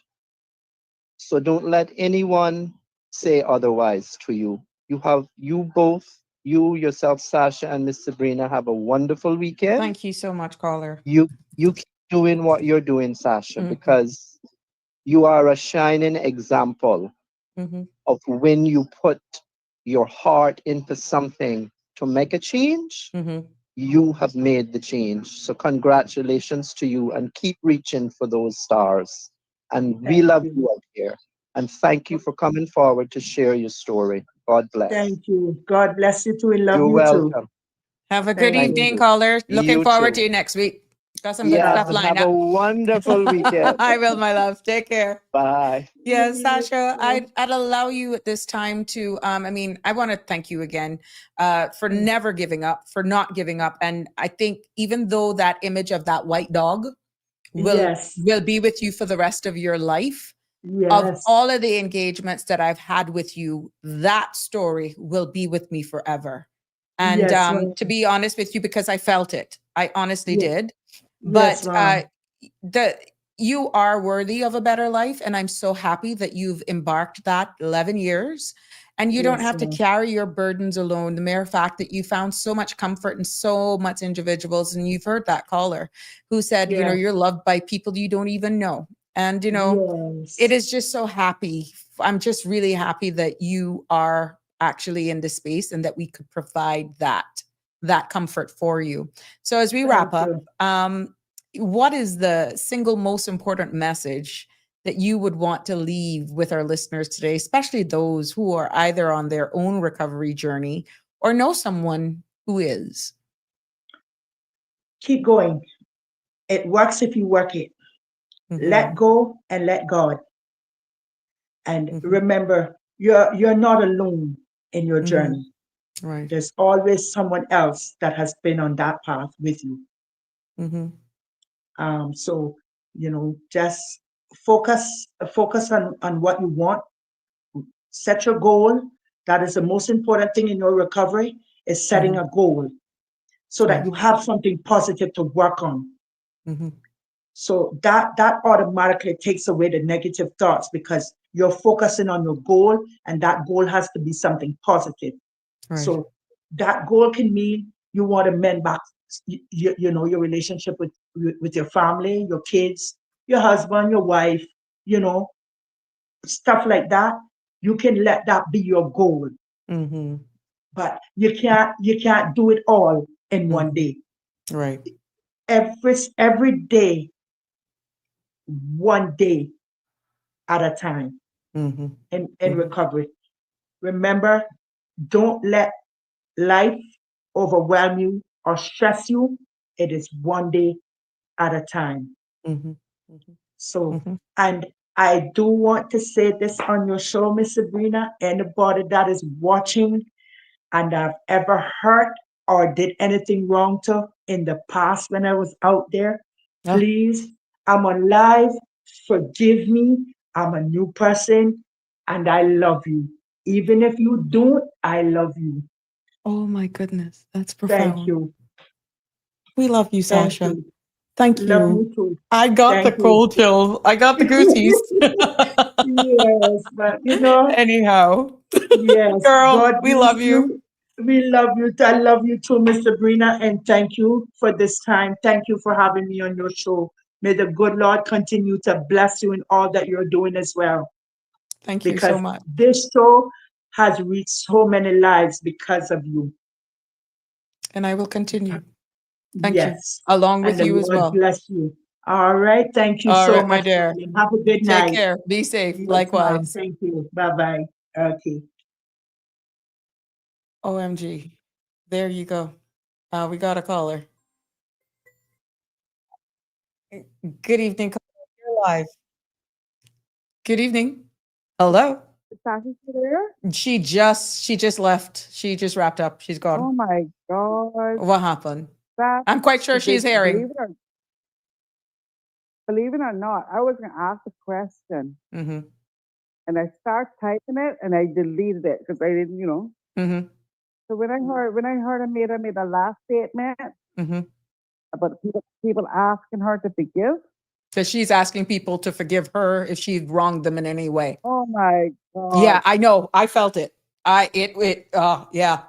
So don't let anyone say otherwise to you. You both, you yourself, Sasha and Miss Sabrina, have a wonderful weekend. Thank you so much, caller. You keep doing what you're doing, Sasha, Mhm. because you are a shining example Mhm. of when you put your heart into something to make a change, Mhm. you have made the change. So congratulations to you and keep reaching for those stars. And we Thank love you. you out here. And thank you for coming forward to share your story. God bless. Thank you. God bless you too and love You're you too. welcome. Have a good Thank Thank you. evening, you. caller. Looking You forward to too. you next week. Got some good Yes, stuff and lined have a up. wonderful weekend. I will, my love. Take care. Bye. Yeah, Sasha, I'd allow you at this time to I mean, I want to thank you again for never giving up, for not giving up. And I think even though that image of that white dog will Yes. will be with you for the rest of your life, of Yes. all of the engagements that I've had with you, that story will be with me forever. And Yes, ma'am. to be honest with you, because I felt it, I honestly Ye- did. Yes, But ma'am. the you are worthy of a better life, and I'm so happy that you've embarked that 11 years. And you don't Yes, have to ma'am. carry your burdens alone. The mere fact that you found so much comfort in so much individuals, and you've heard that caller who said, you know, Yes. you're loved by people you don't even know. And you know, it Yes. is just so happy. I'm just really happy that you are actually in this space and that we could provide that comfort for you. So as we Thank wrap up, you. what is the single most important message that you would want to leave with our listeners today, especially those who are either on their own recovery journey or know someone who is? Keep going. It works if you work it. Let Mhm, go and let God. And mhm, remember, you're not alone in your mhm. journey. Right. There's always someone else that has been on that path with you. Mhm, So just focus on what you want. Set your goal. That is the most important thing in your recovery, is setting mhm. a goal so that Right. you have something positive to work on. Mhm. So that automatically takes away the negative thoughts because you're focusing on your goal, and that goal has to be something positive. Right. So that goal can mean you want to mend back, your relationship with your family, your kids, your husband, your wife, you know, stuff like that. You can let that be your goal, Mhm, but you can't do it all in one mhm. day. Right. Every day, one day at a time Mhm, in mhm. recovery. Remember, don't let life overwhelm you or stress you. It is one day at a time. Mhm, mhm. So, Mhm. and I do want to say this on your show, Miss Sabrina. Anybody that is watching and I've ever hurt or did anything wrong to in the past when I was out there, Oh, please, I'm alive. Forgive me. I'm a new person and I love you. Even if you don't, I love you. oh my goodness. That's Thank profound. you. We love you, Thank Sasha. you. Thank Love you. you too. I got the Thank you. cold chills. I got the goosies. Yes, but you know, Anyhow, yes, girl, God we bless love you. you. We love you. I love you too, Miss Sabrina, and thank you for this time. Thank you for having me on your show. May the good Lord continue to bless you in all that you're doing as well, Thank you so because much. this show has reached so many lives because of you. And I will continue. Thank you. Yes, Along and with the you as Lord well. bless you. All right. Thank you All so right, my much, dear. darling. Have a good Take night. care. Be safe. Yes, ma'am. Likewise. Thank you. Bye bye. Okay. OMG. There you go. We got a caller. Good evening. Caller. You're live. Good evening. Hello. Is Sasha still there? She just left. She just wrapped up. She's Oh gone. my God. What happened? That, I'm quite sure she's hearing. believe it or not, I was going to ask a question Mm-hmm. and I start typing it and I deleted it because I didn't, Mm-hmm. So when I heard I made a last statement Mm-hmm. about people asking her to forgive. So she's asking people to forgive her if she wronged them in any way. Oh my Yeah, God. I know. I felt it. Yeah.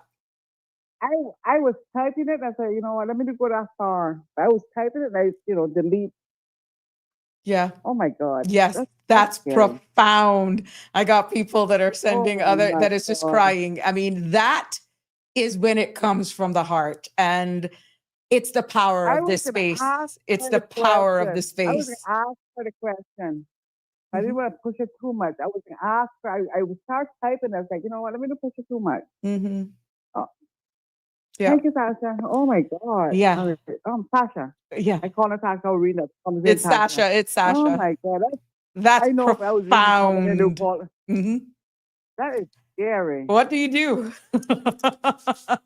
I was typing it and I said, you know what, let me just go that far. I was typing it and I, delete. Yeah. Oh my God. Yes, That's that's scary. profound. I got people that are Oh sending my that is just God. crying. I mean, that is when it comes from the heart. And it's the power I of was this gonna space. ask It's her the the power of the question. I was space. gonna ask her the question. I Mhm. didn't want to push it too much. I was gonna ask her. I would start typing. I was like, you know what? Let me not push it too much. Mhm. Oh, Yeah. thank you, Sasha. Oh my God. Yeah. All right. Sasha. Yeah. I call her Sasha. I'll read it. Comes in It's Sasha. Sasha. It's Oh Sasha. my God. That's I know if I was reading comment, they do profound. call it. Mhm. That is scary. What do you do?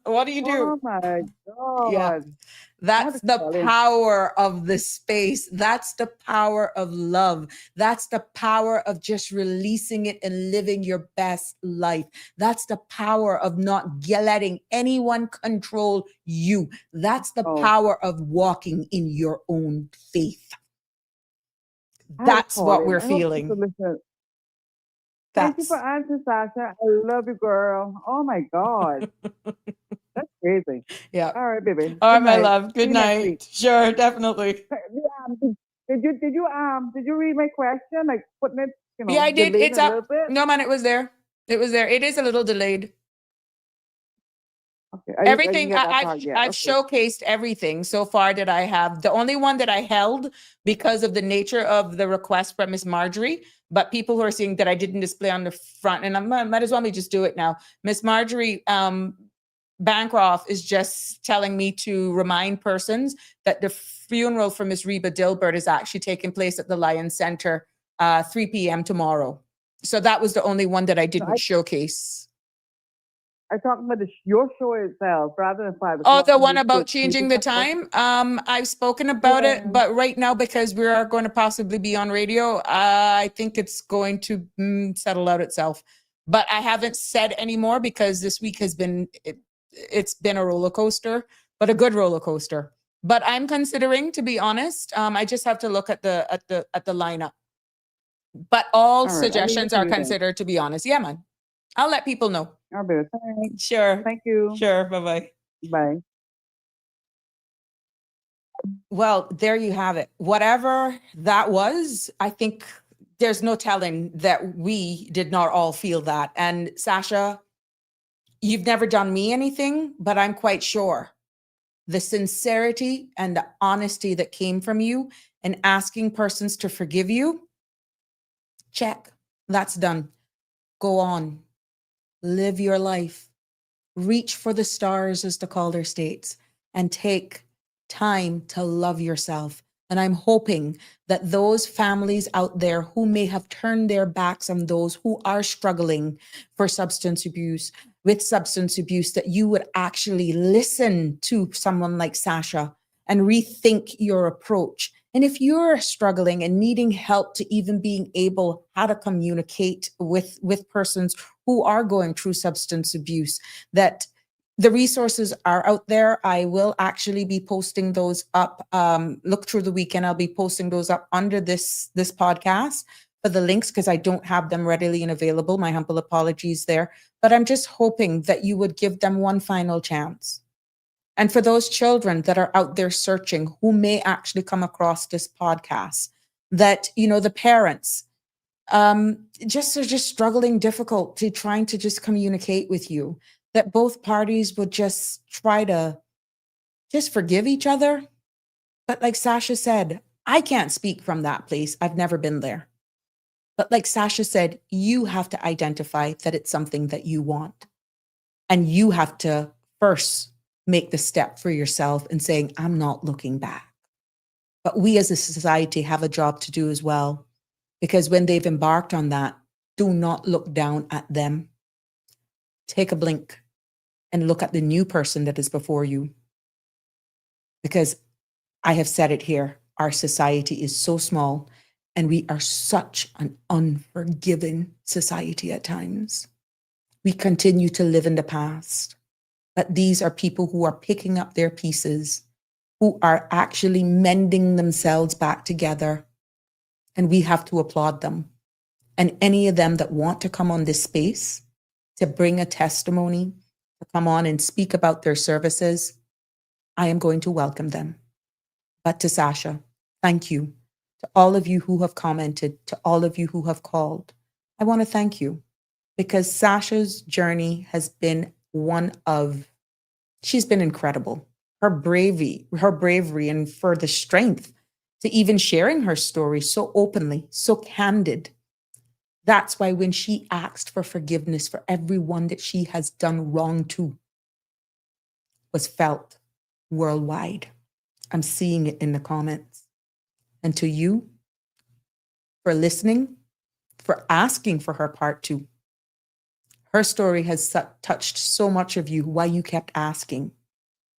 What do you do? Oh my Yeah. God. I had That's to the call in. power of the space. That's the power of love. That's the power of just releasing it and living your best life. That's the power of not letting anyone control you. That's the Oh, power of walking in your own faith. I had to That's call what in. we're I hope people feeling. listen. Thank you for That's answering, Sasha. I love you, girl. Oh my God. That's crazy. yeah. All right, baby. All right, Good my night. love. See Good you next week. night. Sure, definitely. Did you read my question? Like putting it, Yeah, I did. delayed It's a little up. bit? No, man, it was there. It was there. It is a little delayed. Okay. I didn't Everything get that part yet. I've Okay. showcased everything so far that I have. The only one that I held because of the nature of the request from Miss Marjorie, but people who are seeing that I didn't display on the front, and I might as well me just do it now. Miss Marjorie Bancroft is just telling me to remind persons that the funeral for Miss Reba Dilbert is actually taking place at the Lions Center 3 p.m. tomorrow. So that was the only one that I didn't showcase. I talked about your show itself rather than 5 Oh, o'clock. the Can one you about can you changing do the that for me? time. I've spoken about it, Yeah. but right now, because we are going to possibly be on radio, I think it's going to settle out itself. But I haven't said anymore because this week has been it's been a roller coaster, but a good roller coaster. But I'm considering, to be honest, I just have to look at the lineup. But all All right. I'll leave it suggestions to are you then. considered, to be honest. Yeah, man. I'll let people know. All right. Thanks. Sure. Thank you. Sure. Bye-bye. Bye. Well, there you have it. Whatever that was, I think there's no telling that we did not all feel that. And Sasha, you've never done me anything, but I'm quite sure the sincerity and the honesty that came from you and asking persons to forgive you, check. That's done. Go on. Live your life. Reach for the stars, as the Calder states, and take time to love yourself. And I'm hoping that those families out there who may have turned their backs on those who are struggling for substance abuse, with substance abuse, that you would actually listen to someone like Sasha and rethink your approach. And if you're struggling and needing help to even being able how to communicate with persons who are going through substance abuse, that the resources are out there. I will actually be posting those up. Look through the weekend. I'll be posting those up under this podcast for the links, because I don't have them readily and available. My humble apologies there. But I'm just hoping that you would give them one final chance. And for those children that are out there searching, who may actually come across this podcast, that, you know, the parents just are just struggling difficult to trying to just communicate with you, that both parties would just try to just forgive each other. But like Sasha said, I can't speak from that place. I've never been there. But like Sasha said, you have to identify that it's something that you want. And you have to first make the step for yourself and saying, I'm not looking back. But we as a society have a job to do as well. Because when they've embarked on that, do not look down at them. Take a blink and look at the new person that is before you. Because I have said it here, our society is so small and we are such an unforgiving society at times. We continue to live in the past. But these are people who are picking up their pieces, who are actually mending themselves back together. And we have to applaud them. And any of them that want to come on this space to bring a testimony, to come on and speak about their services, I am going to welcome them. But to Sasha, thank you. To all of you who have commented, to all of you who have called, I want to thank you, because Sasha's journey has been she's been incredible. Her bravery, and for the strength to even sharing her story so openly, so candid. That's why when she asked for forgiveness for everyone that she has done wrong to, was felt worldwide. I'm seeing it in the comments. And to you, for listening, for asking for her part 2. Her story has touched so much of you, why you kept asking.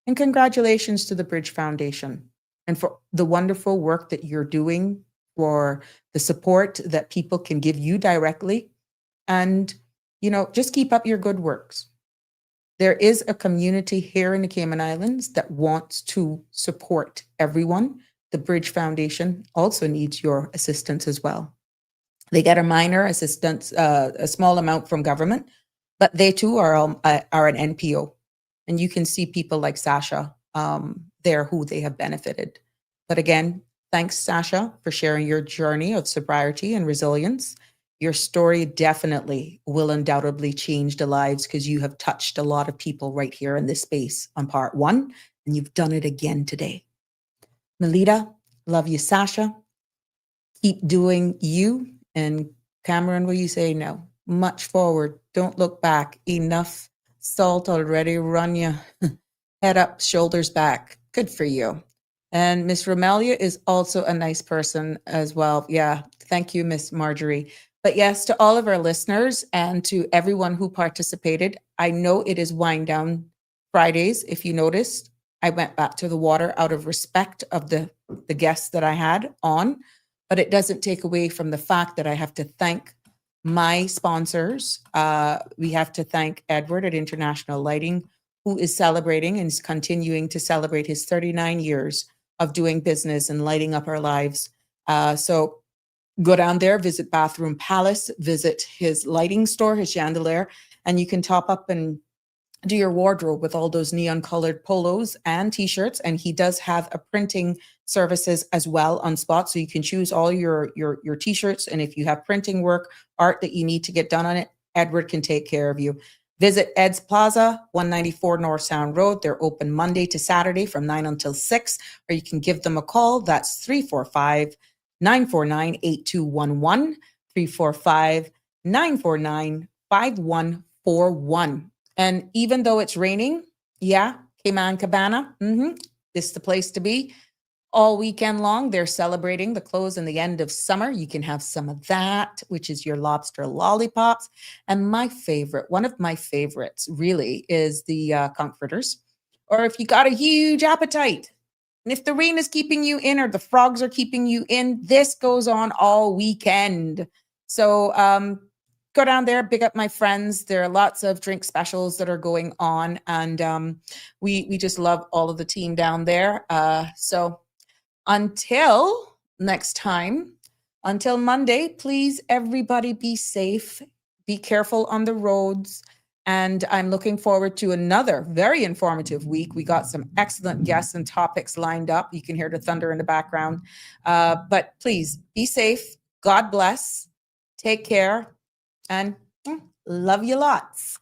And congratulations to the Bridge Foundation and for the wonderful work that you're doing, for the support that people can give you directly. And, you know, just keep up your good works. There is a community here in the Cayman Islands that wants to support everyone. The Bridge Foundation also needs your assistance as well. They get a minor assistance, a small amount from government, but they too are an NPO. And you can see people like Sasha there who they have benefited. But again, thanks, Sasha, for sharing your journey of sobriety and resilience. Your story definitely will undoubtedly change the lives, because you have touched a lot of people right here in this space on part 1, and you've done it again today. Melita, love you, Sasha. Keep doing you. And Cameron, will you say no? Much forward. Don't look back. Enough salt already run you. Head up, shoulders back. Good for you. And Miss Romelia is also a nice person as well. Yeah, thank you, Miss Marjorie. But yes, to all of our listeners and to everyone who participated, I know it is wind down Fridays. If you noticed, I went back to the water out of respect of the guests that I had on, but it doesn't take away from the fact that I have to thank my sponsors. We have to thank Edward at International Lighting, who is celebrating and is continuing to celebrate his 39 years of doing business and lighting up our lives. So go down there, visit Bathroom Palace, visit his lighting store, his chandelier, and you can top up and do your wardrobe with all those neon colored polos and t-shirts. And he does have a printing services as well on spot. So you can choose all your t-shirts. And if you have printing work, art that you need to get done on it, Edward can take care of you. Visit Ed's Plaza, 194 North Sound Road. They're open Monday to Saturday from 9 until 6, or you can give them a call. That's 345-949-8211, 345-949-5141. And even though it's raining, yeah, Cayman Cabana, this is the place to be. all weekend long. They're celebrating the close and the end of summer. You can have some of that, which is your lobster lollipops. And my favorite, one of my favorites really, is the comforters. Or if you got a huge appetite, and if the rain is keeping you in or the frogs are keeping you in, this goes on all weekend. So go down there, pick up my friends. There are lots of drink specials that are going on. And we just love all of the team down there. So until next time, until Monday, please, everybody be safe. Be careful on the roads. And I'm looking forward to another very informative week. We got some excellent guests and topics lined up. You can hear the thunder in the background. But please be safe. God bless. Take care. And love you lots.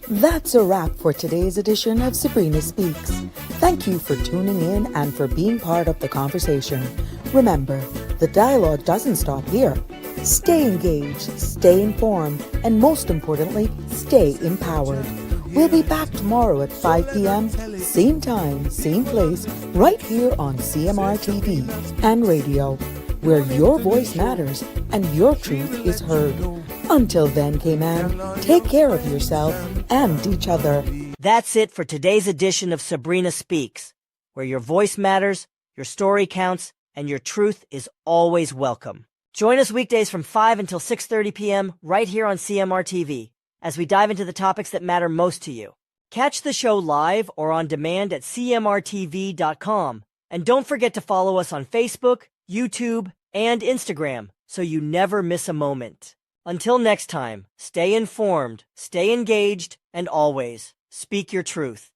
That's a wrap for today's edition of Sabrina Speaks. Thank you for tuning in and for being part of the conversation. Remember, the dialogue doesn't stop here. Stay engaged, stay informed, and most importantly, stay empowered. We'll be back tomorrow at 5 p.m., same time, same place, right here on CMR TV and radio, where your voice matters and your truth is heard. Until then, K-Man, take care of yourself and each other. That's it for today's edition of Sabrina Speaks, where your voice matters, your story counts, and your truth is always welcome. Join us weekdays from 5 until 6:30 p.m. right here on CMR TV as we dive into the topics that matter most to you. Catch the show live or on demand at cmrtv.com. And don't forget to follow us on Facebook, YouTube, and Instagram so you never miss a moment. Until next time, stay informed, stay engaged, and always speak your truth.